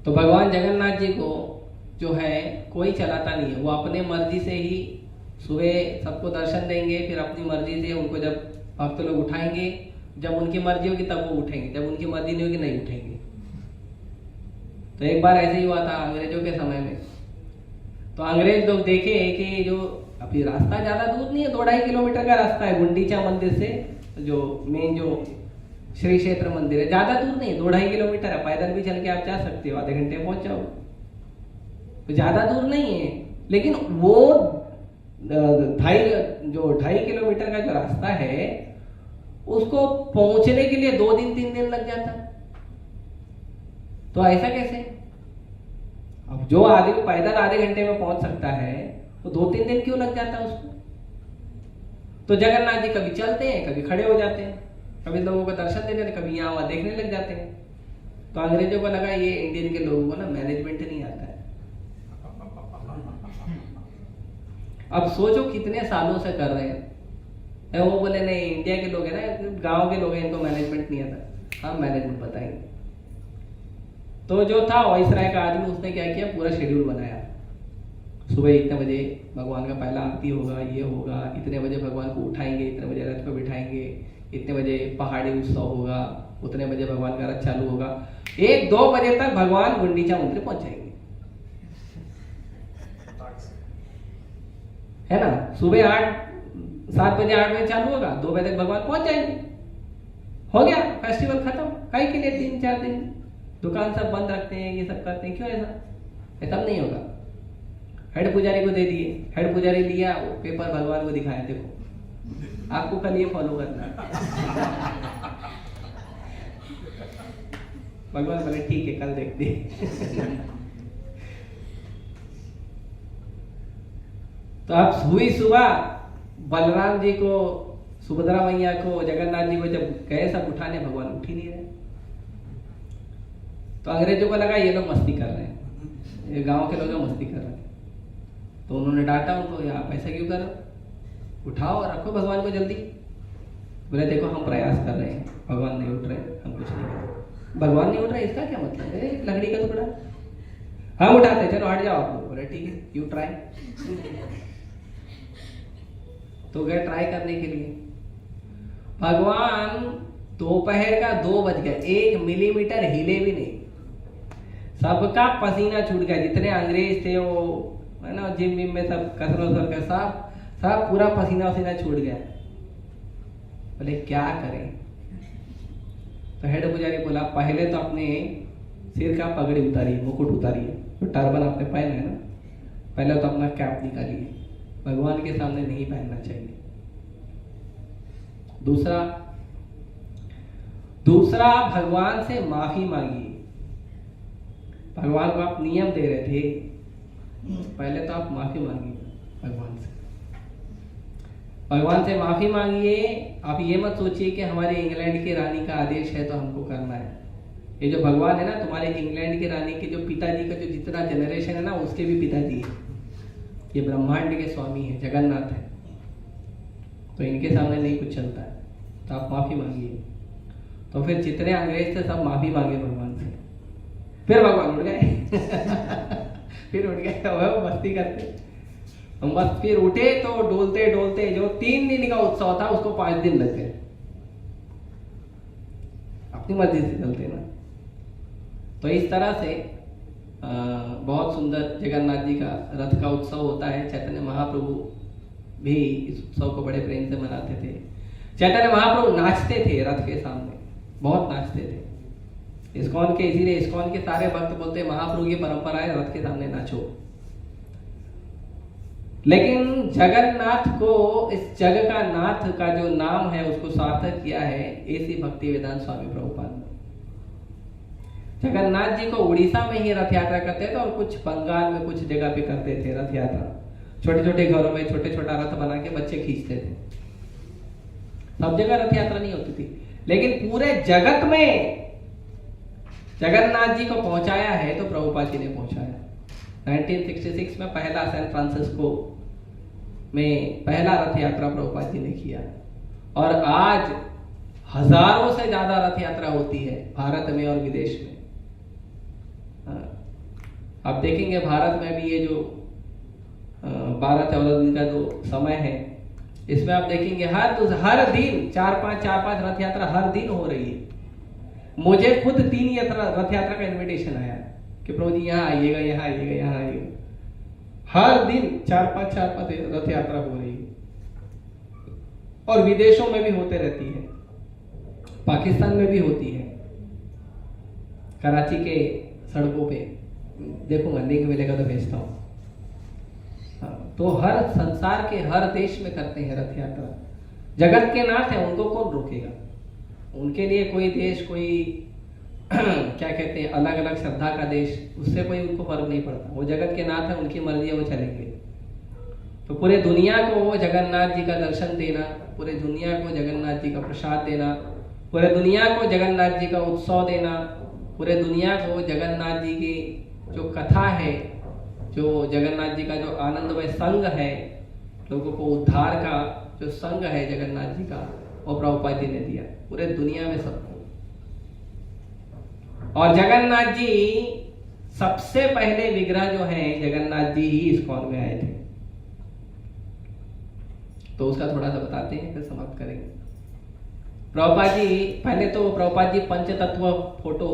तो भगवान जगन्नाथ जी को जो है कोई चलाता नहीं है, वो अपने मर्जी से ही सुबह सबको दर्शन देंगे, फिर अपनी मर्जी से उनको जब भक्त लोग उठाएंगे, जब उनकी मर्जी होगी तब वो उठेंगे, जब उनकी मर्जी नहीं होगी नहीं उठेंगे। तो एक बार ऐसे ही हुआ था अंग्रेजों के समय में। तो अंग्रेज लोग देखे कि जो अभी रास्ता ज्यादा दूर नहीं है, 2-2.5 किलोमीटर का रास्ता है गुंडीचा मंदिर से, जो मेन जो श्री क्षेत्र मंदिर है, ज्यादा दूर नहीं, 2-2.5 किलोमीटर है, पैदल भी चल के आप जा सकते हो, आधे घंटे में पहुंच जाओ, तो ज्यादा दूर नहीं है। लेकिन वो 2.5 किलोमीटर का जो रास्ता है उसको पहुंचने के लिए 2 दिन 3 दिन लग जाता है। तो ऐसा कैसे? अब जो आदमी पैदल आधे घंटे में पहुंच सकता है तो 2-3 दिन क्यों लग जाता है उसको? तो जगन्नाथ जी कभी चलते हैं, कभी खड़े हो जाते हैं, कभी लोगों को दर्शन देने, कभी यहाँ वहां देखने लग जाते हैं। तो अंग्रेजों को लगा ये इंडियन के लोगों को ना मैनेजमेंट नहीं आता है। अब सोचो कितने सालों से कर रहे हैं, वो बोले नहीं इंडिया के लोग हैं ना, गांव के लोग हैं, इनको मैनेजमेंट नहीं आता, हम मैनेजमेंट बताएंगे। तो जो था वाइसराय का आदमी, उसने क्या किया, पूरा शेड्यूल बनाया। सुबह इतने बजे भगवान का पहला आरती होगा, ये होगा, इतने बजे भगवान को उठाएंगे, इतने बजे रथ को बिठाएंगे, इतने बजे पहाड़ी उत्सव होगा, उतने बजे भगवान का रथ चालू होगा, 1-2 बजे तक भगवान गुंडीचा मंदिर पहुंच जाएंगे, है ना। सुबह 7 बजे 8 बजे चालू होगा, 2 बजे तक भगवान पहुंच जाएंगे, हो गया फेस्टिवल खत्म। कई के लिए 3-4 दिन दुकान सब बंद रखते हैं, ये सब करते हैं, क्यों ऐसा नहीं होगा। हेड पुजारी को दे दिए, हेड पुजारी लिया वो पेपर, भगवान को दिखाया, देखो आपको कल ये फॉलो करना है। भगवान बोले ठीक है कल देखते हैं। तो अब हुई सुबह, बलराम जी को, सुभद्रा मैया को, जगन्नाथ जी को जब गए सब उठाने, भगवान उठ ही नहीं रहे। तो अंग्रेजों को लगा ये लोग मस्ती कर रहे हैं, ये गांव के लोग मस्ती कर रहे हैं। तो उन्होंने डांटा उनको, आप ऐसा क्यों कर रहे हो, उठाओ और रखो भगवान को जल्दी। बोले देखो हम प्रयास कर रहे हैं, भगवान नहीं उठ रहे, हम कुछ नहीं कर रहे। भगवान नहीं उठ रहे इसका क्या मतलब है, लकड़ी का टुकड़ा हम उठाते, चलो हट जाओ आप लोग। बोले ठीक है यू ट्राई। तो गए ट्राई करने के लिए, भगवान दोपहर का 2 बज गए, 1 मिलीमीटर हिले भी नहीं, सबका पसीना छूट गया, जितने अंग्रेज थे वो है ना जिम विम में सब कसरत कर सब पूरा पसीना छूट गया। बोले क्या करें? तो हेड पुजारी बोला पहले तो अपने सिर का पगड़ी उतारिए, मुकुट उतारिए, तो टर्बन आपने पहना है ना, पहले तो अपना कैप निकालिए, भगवान के सामने नहीं पहनना चाहिए। दूसरा भगवान से माफी मांगिए। भगवान को आप नियम दे रहे थे, पहले तो आप माफी मांगिए भगवान से माफी मांगिए। आप ये मत सोचिए कि हमारे इंग्लैंड की रानी का आदेश है तो हमको करना है। ये जो भगवान है ना, तुम्हारे इंग्लैंड की रानी के जो पिताजी का जो जितना जनरेशन है ना, उसके भी पिताजी है, ये ब्रह्मांड के स्वामी है, जगन्नाथ है, तो इनके सामने नहीं कुछ चलता है, तो आप माफी मांगिए। तो फिर जितने अंग्रेज थे सब माफी मांगे भगवान से, फिर भगवान उठ गए। फिर उठ गए, वो मस्ती करते, हम बस फिर उठे तो डोलते डोलते जो 3 दिन का उत्सव था उसको 5 दिन लग गए, अपनी मर्जी से चलते ना। तो इस तरह से बहुत सुंदर जगन्नाथ जी का रथ का उत्सव होता है। चैतन्य महाप्रभु भी इस उत्सव को बड़े प्रेम से मनाते थे। चैतन्य महाप्रभु नाचते थे रथ के सामने, बहुत नाचते थे। इस्कॉन के, इसीलिए इस्कॉन के सारे भक्त बोलते हैं महाप्रभु की परंपरा है रथ के सामने नाचो। लेकिन जगन्नाथ को, इस जग का नाथ का जो नाम है उसको सार्थक किया है ऐसी भक्ति वेदांत स्वामी प्रभुपाद ने। जगन्नाथ जी को उड़ीसा में ही रथ यात्रा करते थे और कुछ बंगाल में कुछ जगह पे करते थे रथ यात्रा। छोटे छोटे घरों में छोटे छोटा रथ बना के बच्चे खींचते थे, सब जगह रथ यात्रा नहीं होती थी। लेकिन पूरे जगत में जगन्नाथ जी को पहुंचाया है तो प्रभुपाद जी ने पहुंचाया। 1966 में पहला सैन फ्रांसिस्को में पहला रथ यात्रा प्रभुपाद जी ने किया, और आज हजारों से ज्यादा रथ यात्रा होती है भारत में और विदेश में। आप देखेंगे भारत में भी ये जो 12-14 दिन का जो समय है, इसमें आप देखेंगे हर दिन 4-5 रथ यात्रा हर दिन हो रही है। मुझे खुद 3 रथ यात्रा का इनविटेशन आया कि प्रभु जी यहाँ आइएगा, यहाँ आइएगा, यहाँ आइएगा। हर दिन 4-5 रथ यात्रा हो रही है और विदेशों में भी होते रहती है। पाकिस्तान में भी होती है, कराची के सड़कों पे देखूंगा, लिंक मिलेगा तो भेजता हूँ। तो हर संसार के हर देश में करते हैं रथ यात्रा। जगत के नाथ है, उनको कौन रोकेगा? उनके लिए कोई देश, कोई क्या कहते हैं, अलग अलग श्रद्धा का देश, उससे कोई उनको फर्क नहीं पड़ता। वो जगत के नाथ है, उनकी मर्जी है, वो चलेंगे। तो पूरे दुनिया को वो जगन्नाथ जी का दर्शन देना, पूरे दुनिया को जगन्नाथ जी का प्रसाद देना, पूरे दुनिया को जगन्नाथ जी का उत्सव देना, पूरे दुनिया को जगन्नाथ जी की जो कथा है, जो जगन्नाथ जी का जो आनंदमय संग है, लोगों को उद्धार का जो संग है जगन्नाथ जी का, वो प्रभुपाद जी ने दिया पूरे दुनिया में सबको। और जगन्नाथ जी सबसे पहले विग्रह जो है जगन्नाथ जी ही इस्कॉन में आए थे। तो उसका थोड़ा सा बताते हैं, फिर समाप्त करेंगे। प्रभुपाद जी, पहले तो प्रभुपाद जी पंचतत्व फोटो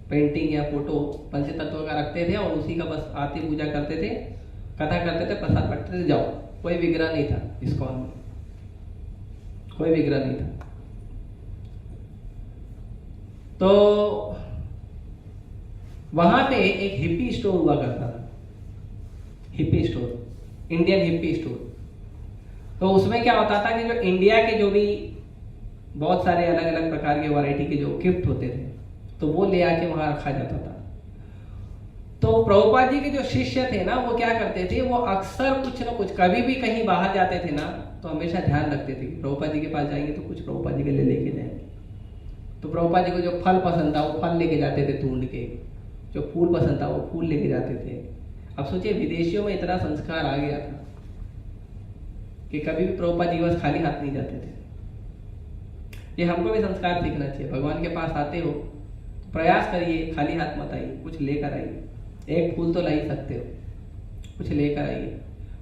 पेंटिंग या फोटो पंचतत्व का रखते थे और उसी का बस आरती पूजा करते थे, कथा करते थे, प्रसाद बांटते थे, जाओ। कोई विग्रह नहीं था इस्कॉन में, कोई विग्रह नहीं था। तो वहां पे एक हिप्पी स्टोर हुआ करता था, hippie store, Indian hippie store. तो उसमें क्या होता था कि जो इंडिया के जो भी बहुत सारे अलग अलग प्रकार के वैरायटी के जो गिफ्ट होते थे, तो वो ले आके वहां रखा जाता था। तो प्रभुपाद जी के जो शिष्य थे ना, वो क्या करते थे, वो अक्सर कुछ ना कुछ, कभी भी कहीं बाहर जाते थे ना, तो हमेशा ध्यान रखते थे कि प्रभुपाद जी के पास जाएंगे तो कुछ प्रभुपाद जी के लिए लेके जाएंगे। तो प्रभुपाद जी को जो फल पसंद था वो फल लेके जाते थे ढूंढ के, जो फूल पसंद था वो फूल लेके जाते थे। अब सोचिए, विदेशियों में इतना संस्कार आ गया था कि कभी भी प्रभुपाद जी बस खाली हाथ नहीं जाते थे। ये हमको भी संस्कार सीखना चाहिए। भगवान के पास आते हो तो प्रयास करिए, खाली हाथ मत आइए, कुछ लेकर आइए। एक फूल तो ला ही सकते हो, कुछ लेकर आइए।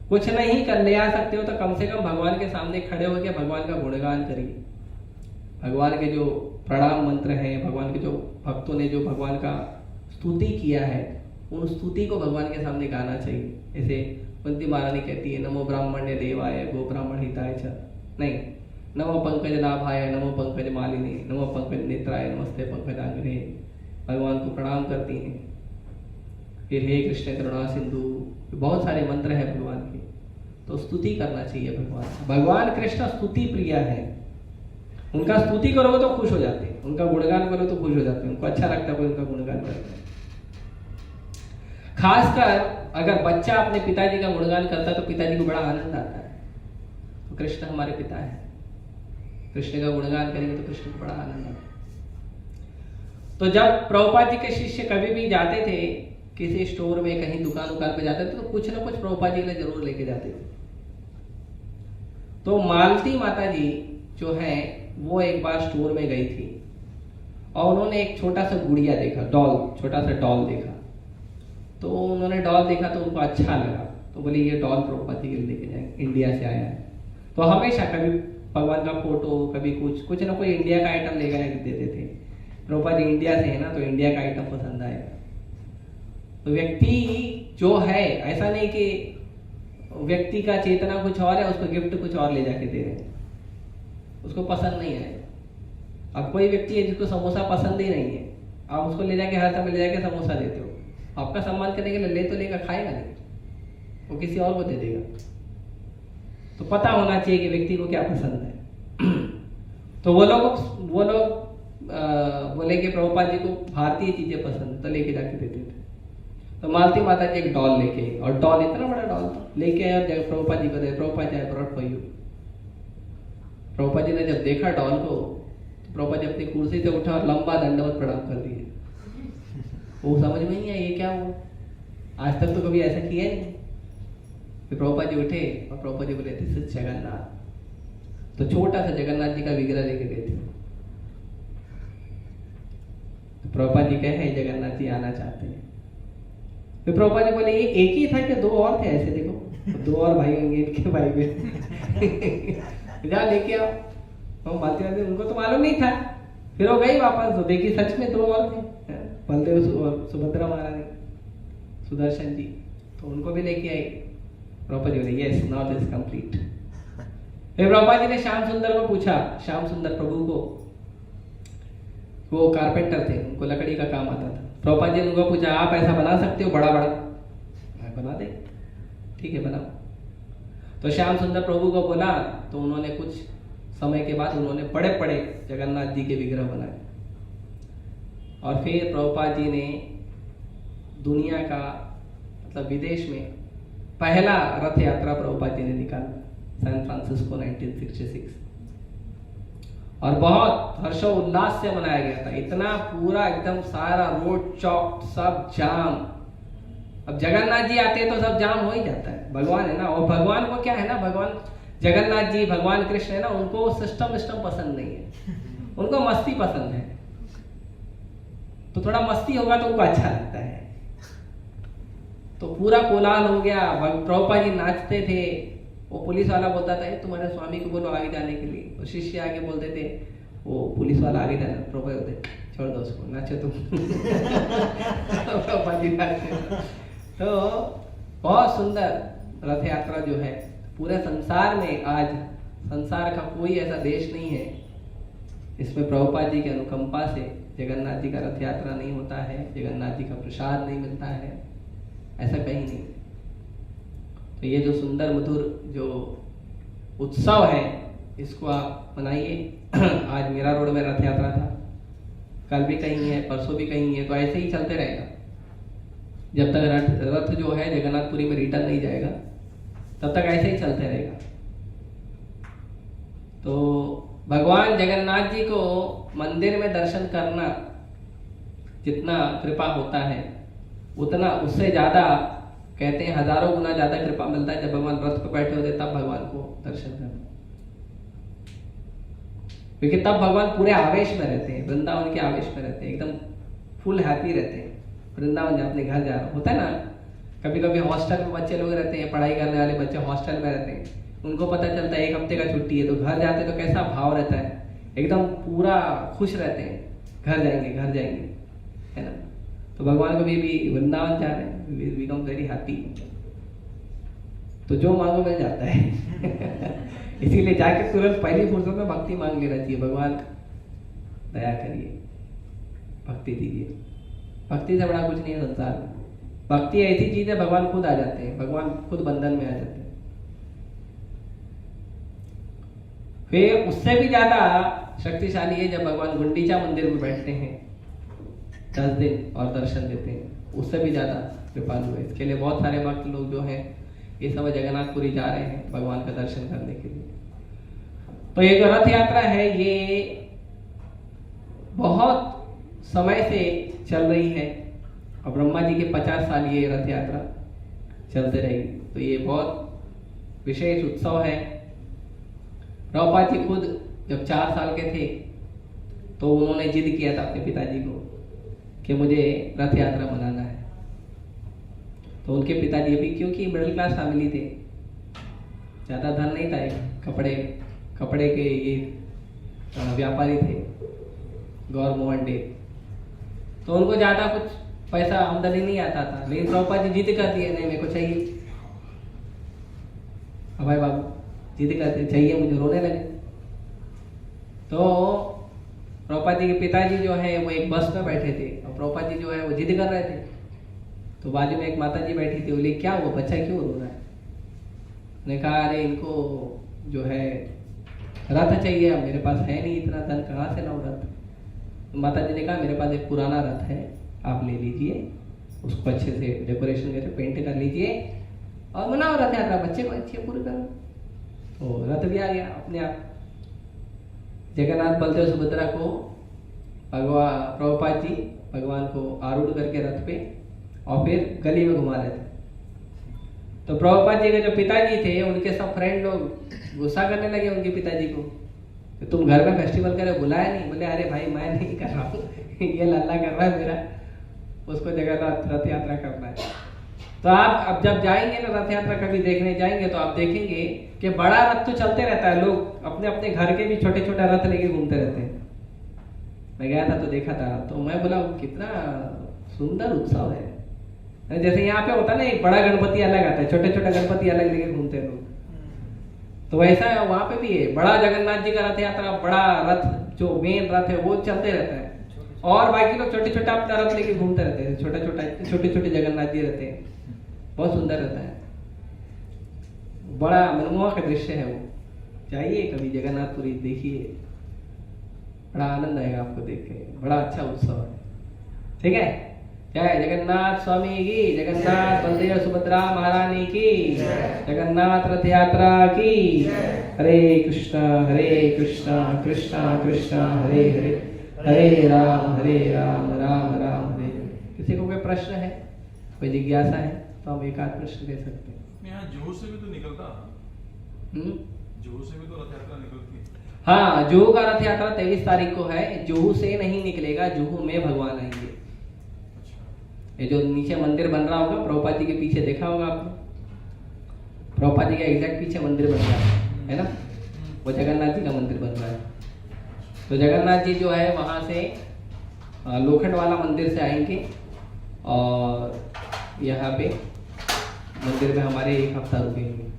कुछ नहीं कर ले आ सकते हो तो कम से कम भगवान के सामने खड़े होकर भगवान का गुणगान करिए। भगवान के जो प्रणाम मंत्र हैं, भगवान के जो भक्तों ने जो भगवान का स्तुति किया है, उन स्तुति को भगवान के सामने गाना चाहिए। जैसे कुंती महारानी कहती है, नमो ब्राह्मण्य देवाय गो ब्राह्मण हिताय च, नहीं, नमो पंकज नाभाय, नमो पंकज मालिनी, नमो पंकज नेत्राय, नमस्ते पंकजांग्रे, भगवान को प्रणाम करती हैं। फिर हे कृष्ण करुणा सिंधु, बहुत सारे मंत्र हैं भगवान के, तो स्तुति करना चाहिए भगवान। भगवान कृष्ण स्तुति प्रिय है, उनका स्तुति करोगे तो खुश हो जाते हैं, उनका गुणगान करो तो खुश हो जाते हैं, उनको अच्छा लगता है कोई उनका गुणगान करता है। खासकर अगर बच्चा अपने पिताजी का गुणगान करता है तो पिताजी को बड़ा आनंद आता है। तो कृष्ण हमारे पिता है, कृष्ण का गुणगान करेंगे तो कृष्ण को बड़ा आनंद आता है। तो जब प्रभुपाद जी के शिष्य कभी भी जाते थे किसी स्टोर में, कहीं दुकान पे जाते थे, तो कुछ ना कुछ प्रभुपाद जी के लिए जरूर लेके जाते थे। तो मालती माता जी जो है वो एक बार स्टोर में गई थी और उन्होंने एक छोटा सा गुड़िया देखा, डॉल, छोटा सा डॉल देखा। तो उन्होंने डॉल देखा तो उनको अच्छा लगा, तो बोले ये डॉल प्रभुपाद जी के लिए लेके जाएंगे, इंडिया से आया है। तो हमेशा कभी भगवान का फोटो, कभी कुछ ना कोई इंडिया का आइटम लेकर देते थे। प्रभुपाद जी इंडिया से है ना, तो इंडिया का आइटम पसंद आएगा। तो व्यक्ति जो है, ऐसा नहीं कि व्यक्ति का चेतना कुछ और है, उसको गिफ्ट कुछ और ले जाके दे रहे हैं, उसको पसंद नहीं है। अब कोई व्यक्ति है जिसको समोसा पसंद ही नहीं है, आप उसको ले जाके हर समय ले जाके समोसा देते हो, आपका सम्मान करने के लिए ले तो लेगा, खाएगा नहीं, वो किसी और को दे देगा। तो पता होना चाहिए कि व्यक्ति को क्या पसंद है। तो वो लोग बोले कि प्रभुपाद जी को भारतीय चीजें पसंद है, तो लेके जाके देते थे। तो मालती माता जी एक डॉल लेके, और डॉल इतना बड़ा डॉल था, लेके आए और जब प्रभुपाद जी को दे, Prabhupada ji I brought for you. Prabhupada ji ने जब देखा डॉल को, तो प्रभुपाद जी अपनी कुर्सी से उठा और लंबा दंडवत प्रणाम कर दिए। वो समझ में नहीं आया ये क्या हुआ, आज तक तो कभी ऐसा किया नहीं। फिर प्रभुपाद जी उठे और प्रभुपाद जी बोले दिस इज जगन्नाथ। तो छोटा सा जगन्नाथ जी का विग्रह लेके गए थे। तो प्रभुपाद जी कहे जगन्नाथ जी आना चाहते हैं। फिर प्रभुपाद जी बोले ये एक ही था कि दो और थे? ऐसे देखो, दो और भाई होंगे, इनके भाई भी जा लेके आओ। तो मालती माता उनको तो मालूम नहीं था। फिर वो गई वापस, तो देखी सच में दो और थे, बलदेव और सुभद्रा महारानी, सुदर्शन जी। तो उनको भी लेके आई। प्रभुपाद जी बोले यस, नाउ दिस कंप्लीट। फिर प्रभुपाद जी ने श्याम सुंदर को पूछा, श्याम सुंदर प्रभु को, वो कारपेंटर थे, उनको लकड़ी का काम आता था। प्रभुपाद जी ने उनको पूछा, आप ऐसा बना सकते हो बड़ा बड़ा? मैं बना दे, ठीक है बनाओ। तो श्याम सुंदर प्रभु को बोला, तो उन्होंने कुछ समय के बाद उन्होंने बड़े बड़े जगन्नाथ जी के विग्रह बनाए। और फिर प्रभुपाद जी ने दुनिया का मतलब विदेश में पहला रथ यात्रा प्रभुपाद जी ने निकाला सैन फ्रांसिस्को 1966, और बहुत हर्षोल्लास से मनाया गया था। इतना पूरा एकदम सारा रोड चौक सब जाम। अब जगन्नाथ जी आते हैं तो सब जाम हो ही जाता है, भगवान है ना। और भगवान को क्या है ना, भगवान जगन्नाथ जी भगवान कृष्ण है ना, उनको सिस्टम पसंद नहीं है, उनको मस्ती पसंद है। तो थोड़ा मस्ती होगा तो उनको अच्छा लगता है। तो पूरा कोलाहल हो गया, प्रभुपाद जी नाचते थे। वो पुलिस वाला बोलता था, तुम्हारे स्वामी को बोलो आगे जाने के लिए। और शिष्य आगे बोलते थे, वो पुलिस वाला आगे जाना, प्रभुपाद बोलते छोड़ दो उसको, नाचो तुम। प्रभुपाद जी नाचते। तो बहुत सुंदर रथ यात्रा जो है पूरे संसार में, आज संसार का कोई ऐसा देश नहीं है इसमें प्रभुपाद जी के अनुकंपा से जगन्नाथ जी का रथ यात्रा नहीं होता है, जगन्नाथ जी का प्रसाद नहीं मिलता है, ऐसा कहीं नहीं। तो ये जो सुंदर मधुर जो उत्सव है इसको आप मनाइए। आज मीरा रोड में रथ यात्रा था, कल भी कहीं है, परसों भी कहीं है, तो ऐसे ही चलते रहेगा जब तक रथ जो है जगन्नाथपुरी में रिटर्न नहीं जाएगा, तब तक ऐसे ही चलते रहेगा। तो भगवान जगन्नाथ जी को मंदिर में दर्शन करना जितना कृपा होता है, उतना उससे ज्यादा कहते हैं हजारों गुना ज्यादा कृपा मिलता है जब भगवान रथ पर बैठे होते तब भगवान को दर्शन करना। क्योंकि तब भगवान पूरे आवेश में रहते हैं, वृंदावन के आवेश में रहते हैं, एकदम फुल हैप्पी रहते हैं। वृंदावन जब अपने घर जा रहा होता है ना, कभी कभी हॉस्टल में बच्चे लोग रहते हैं, पढ़ाई करने वाले बच्चे हॉस्टल में रहते हैं, उनको पता चलता है 1 हफ्ते का छुट्टी है, तो घर जाते तो कैसा भाव रहता है, एकदम पूरा खुश रहते हैं, घर जाएंगे, है ना। तो भगवान को भी वृंदावन जा रहे हैं, वी बिकम वेरी हैप्पी। तो जो मांगो मिल जाता है। इसीलिए जाके तुरंत पहली फुर्सत में भक्ति मांग लेना चाहिए, भगवान दया करिए, भक्ति दीजिए। भक्ति से बड़ा कुछ नहीं है संसार में। भक्ति ऐसी चीज है, भगवान खुद आ जाते हैं, भगवान खुद बंधन में आ जाते हैं। फिर उससे भी ज्यादा शक्तिशाली है जब भगवान गुंडीचा मंदिर में बैठते हैं 10 दिन और दर्शन देते हैं, उससे भी ज्यादा कृपालु है। इसके लिए बहुत सारे भक्त लोग जो हैं ये समय जगन्नाथपुरी जा रहे हैं भगवान का दर्शन करने के लिए। तो ये जो रथ यात्रा है ये बहुत समय से चल रही है, और ब्रह्मा जी के 50 साल ये रथ यात्रा चलते रहेगी। तो ये बहुत विशेष उत्सव है। प्रभुपाद जी खुद जब 4 साल के थे तो उन्होंने जिद किया था अपने पिताजी को कि मुझे रथ यात्रा मनाना है। तो उनके पिताजी भी, क्योंकि मिडिल क्लास फैमिली थे, ज्यादा धन नहीं था, कपड़े के ये व्यापारी थे, गौर मोहन डे, तो उनको ज्यादा कुछ पैसा आमदनी नहीं आता था। लेकिन प्रभुपाद जी जिद कर दिए, नहीं मेरे को चाहिए। भाई बाबू जिद करते चाहिए, मुझे रोने लगे। तो प्रभुपाद जी के पिताजी जो है वो एक बस में बैठे थे, और प्रभुपाद जी जो है वो जिद कर रहे थे। तो बाजू में एक माता जी बैठी थी, बोली क्या वो बच्चा क्यों रो रहा है? ने कहा अरे इनको जो है रथ चाहिए, अब मेरे पास है नहीं इतना धन, कहाँ से लाऊं रथ। तो माता जी ने कहा मेरे पास एक पुराना रथ है, आप ले लीजिए, उसको अच्छे से डेकोरेशन करके पेंट कर लीजिए और मनाओ रथ यात्रा, बच्चे को अच्छी पूरी करो। तो रथ भी आ गया अपने आप। जगन्नाथ बलदेव सुभद्रा को प्रभुपाद जी भगवान को आरूढ़ करके रथ पे और फिर गली में घुमा रहे थे। तो प्रभुपाद जी के जो पिताजी थे उनके सब फ्रेंड लोग गुस्सा करने लगे उनके पिताजी को, तो तुम घर में फेस्टिवल करे, बुलाया नहीं। बोले अरे भाई मैं नहीं कर रहा हूँ, ये लल्ला कर रहा है मेरा, उसको जगन्नाथ रथ यात्रा करना है। तो आप अब जब जाएंगे ना रथ यात्रा कभी देखने जाएंगे तो आप देखेंगे कि बड़ा रथ तो चलते रहता है, लोग अपने अपने घर के भी छोटे छोटे रथ लेके घूमते रहते हैं। मैं गया था तो देखा था, तो मैं बोला कितना सुंदर उत्सव है। जैसे यहाँ पे होता है ना एक बड़ा गणपति अलग आता है, छोटे छोटे गणपति अलग लेके घूमते हैं लोग, तो वैसा है वहां पे भी है। बड़ा जगन्नाथ जी का रथ यात्रा, बड़ा रथ जो मेन रथ है वो चलते रहता है। और बाकी लोग छोटे छोटा अपना रथ लेके घूमते रहते हैं, छोटे छोटे जगन्नाथ जी रहते हैं, बहुत सुंदर रहता है, बड़ा मनमोहक दृश्य है वो। जाइए कभी जगन्नाथपुरी, देखिए, बड़ा आनंद आएगा आपको देख के, बड़ा अच्छा उत्सव है। ठीक है, जय जगन्नाथ स्वामी की, जगन्नाथ बलदेव सुभद्रा महारानी की, जगन्नाथ रथ यात्रा की। हरे कृष्णा कृष्णा कृष्णा हरे हरे, हरे राम राम राम हरे। किसी को कोई प्रश्न है, कोई जिज्ञासा है तो हम एक आध प्रश्न दे सकते हैं। यहाँ जुहू से भी तो निकलता, जुहू से भी तो रथ यात्रा निकलती है। हाँ, जुहू का रथ यात्रा 23 तारीख को है। जुहू से नहीं निकलेगा, जुहू में भगवान आएंगे। ये जो नीचे मंदिर बन रहा होगा, प्रभुपाद जी के पीछे देखा होगा आपने, प्रभुपाद जी के एग्जैक्ट पीछे मंदिर बन रहा है ना, वो जगन्नाथ जी का मंदिर बन रहा है। तो जगन्नाथ जी जो है वहां से लोखंड वाला मंदिर से आएंगे और यहाँ पे मंदिर में हमारे 1 हफ्ता रुकेंगे।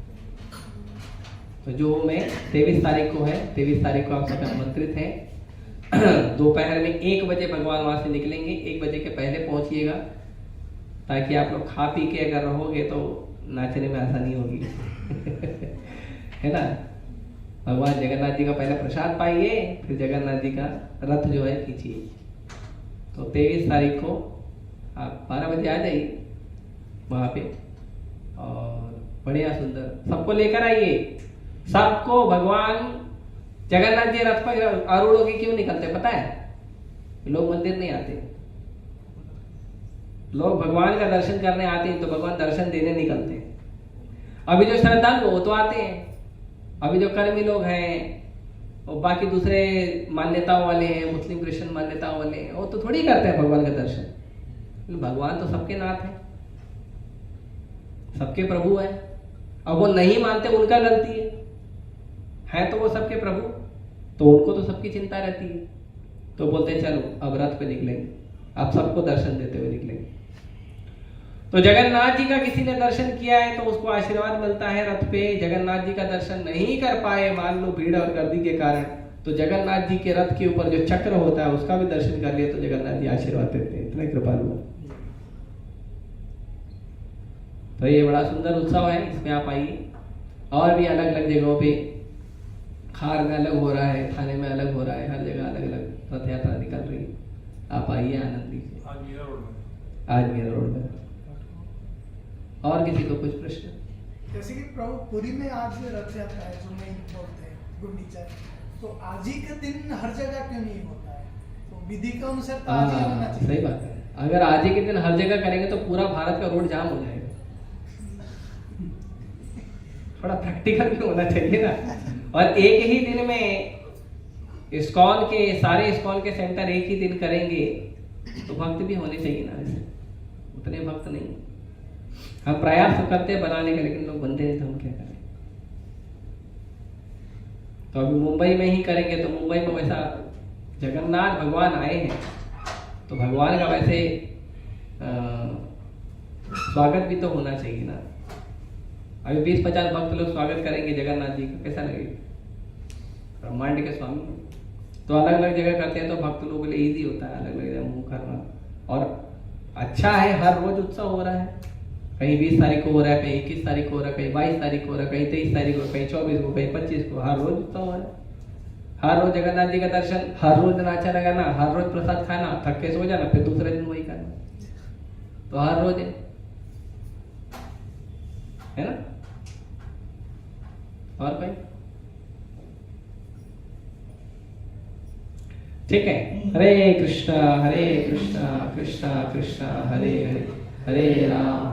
तो जो में 23 तारीख को है, 23 तारीख को आप सब आमंत्रित हैं। दोपहर में 1 बजे भगवान वहां से निकलेंगे, 1 बजे के पहले पहुंचिएगा, ताकि आप लोग खा पी के अगर रहोगे तो नाचने में आसानी होगी। है ना, भगवान जगन्नाथ जी का पहले प्रसाद पाइए, फिर जगन्नाथ जी का रथ जो है खींचिए। तो 23 तारीख को आप 12 बजे आ जाइए वहां पे, और बढ़िया सुंदर सबको लेकर आइए, सबको। भगवान जगन्नाथ जी रथ पर आरूढ़ होके क्यों निकलते पता है? लोग मंदिर नहीं आते, लोग भगवान का दर्शन करने आते हैं, तो भगवान दर्शन देने निकलते हैं। अभी जो श्रद्धालु वो तो आते हैं, अभी जो कर्मी लोग हैं और बाकी दूसरे मान्यताओं वाले हैं, मुस्लिम क्रिश्चियन मान्यताओं वाले हैं, वो तो थोड़ी करते हैं भगवान का दर्शन। भगवान तो सबके नाथ है, सबके प्रभु है। अब वो नहीं मानते, उनका गलती है तो वो सबके प्रभु, तो उनको तो सबकी चिंता रहती है, तो बोलते हैं चलो अब रथ पे निकलेंगे, आप सबको दर्शन देते हुए निकलेंगे। तो जगन्नाथ जी का किसी ने दर्शन किया है तो उसको आशीर्वाद मिलता है रथ पे। जगन्नाथ जी का दर्शन नहीं कर पाए, मान लो भीड़ और गर्दी के कारण, तो जगन्नाथ जी के रथ के ऊपर जो चक्र होता है उसका भी दर्शन कर लिया तो जगन्नाथ जी आशीर्वाद देते हैं, इतना कृपालु है। तो ये बड़ा सुंदर उत्सव है, इसमें आप आइए। और भी अलग अलग जगहों पे, खार में अलग हो रहा है, थाने में अलग हो रहा है, हर जगह अलग अलग रथ यात्रा निकल रही है। आप आइए, आनंद लीजिए। आज मीरा रोड में, आज मीरा रोड में। और किसी को कुछ प्रश्न? जैसे कि प्रभु पुरी में आज रथ यात्रा है, जो नहीं बोलते हैं गुंडीचा, तो आज ही के दिन हर जगह क्यों नहीं होता है? तो विधि के अनुसार तो आज ही होना चाहिए। सही बात है, अगर आज ही के दिन हर जगह करेंगे तो पूरा भारत का रोड जाम हो जाएगा। थोड़ा प्रैक्टिकल भी होना चाहिए ना। और एक ही दिन में इस्कॉन के सारे इस्कॉन के सेंटर एक ही दिन करेंगे तो भक्त भी होने चाहिए ना, वैसे उतने भक्त नहीं। हम प्रयास तो करते हैं बनाने का, लेकिन लोग बनते नहीं तो हम क्या करें। तो अभी मुंबई में ही करेंगे तो मुंबई में वैसा जगन्नाथ भगवान आए हैं तो भगवान का वैसे स्वागत भी तो होना चाहिए ना। अभी 20-50 भक्त लोग स्वागत करेंगे जगन्नाथ जी का, कैसा लगेगा? ब्रह्मांड के स्वामी तो अलग अलग जगह करते हैं तो भक्त लोगों के लिए इजी होता है अलग अलग जगह मुंह करना। और अच्छा है, हर रोज उत्सव हो रहा है, कहीं 20 तारीख को हो रहा है, कहीं 21 तारीख को हो रहा है, कहीं 22 तारीख को हो रहा है, कहीं 23 तारीख को, कहीं 24 को, कहीं 25 को, हर रोज उत्सव हो रहा है। हर रोज जगन्नाथ जी का दर्शन, हर रोज नाचा लगाना, हर रोज प्रसाद खाना, थक के सो जाना, फिर दूसरे दिन वही करना, तो हर रोज है ना। और कोई? ठीक है, हरे कृष्णा कृष्णा कृष्णा हरे हरे, हरे राम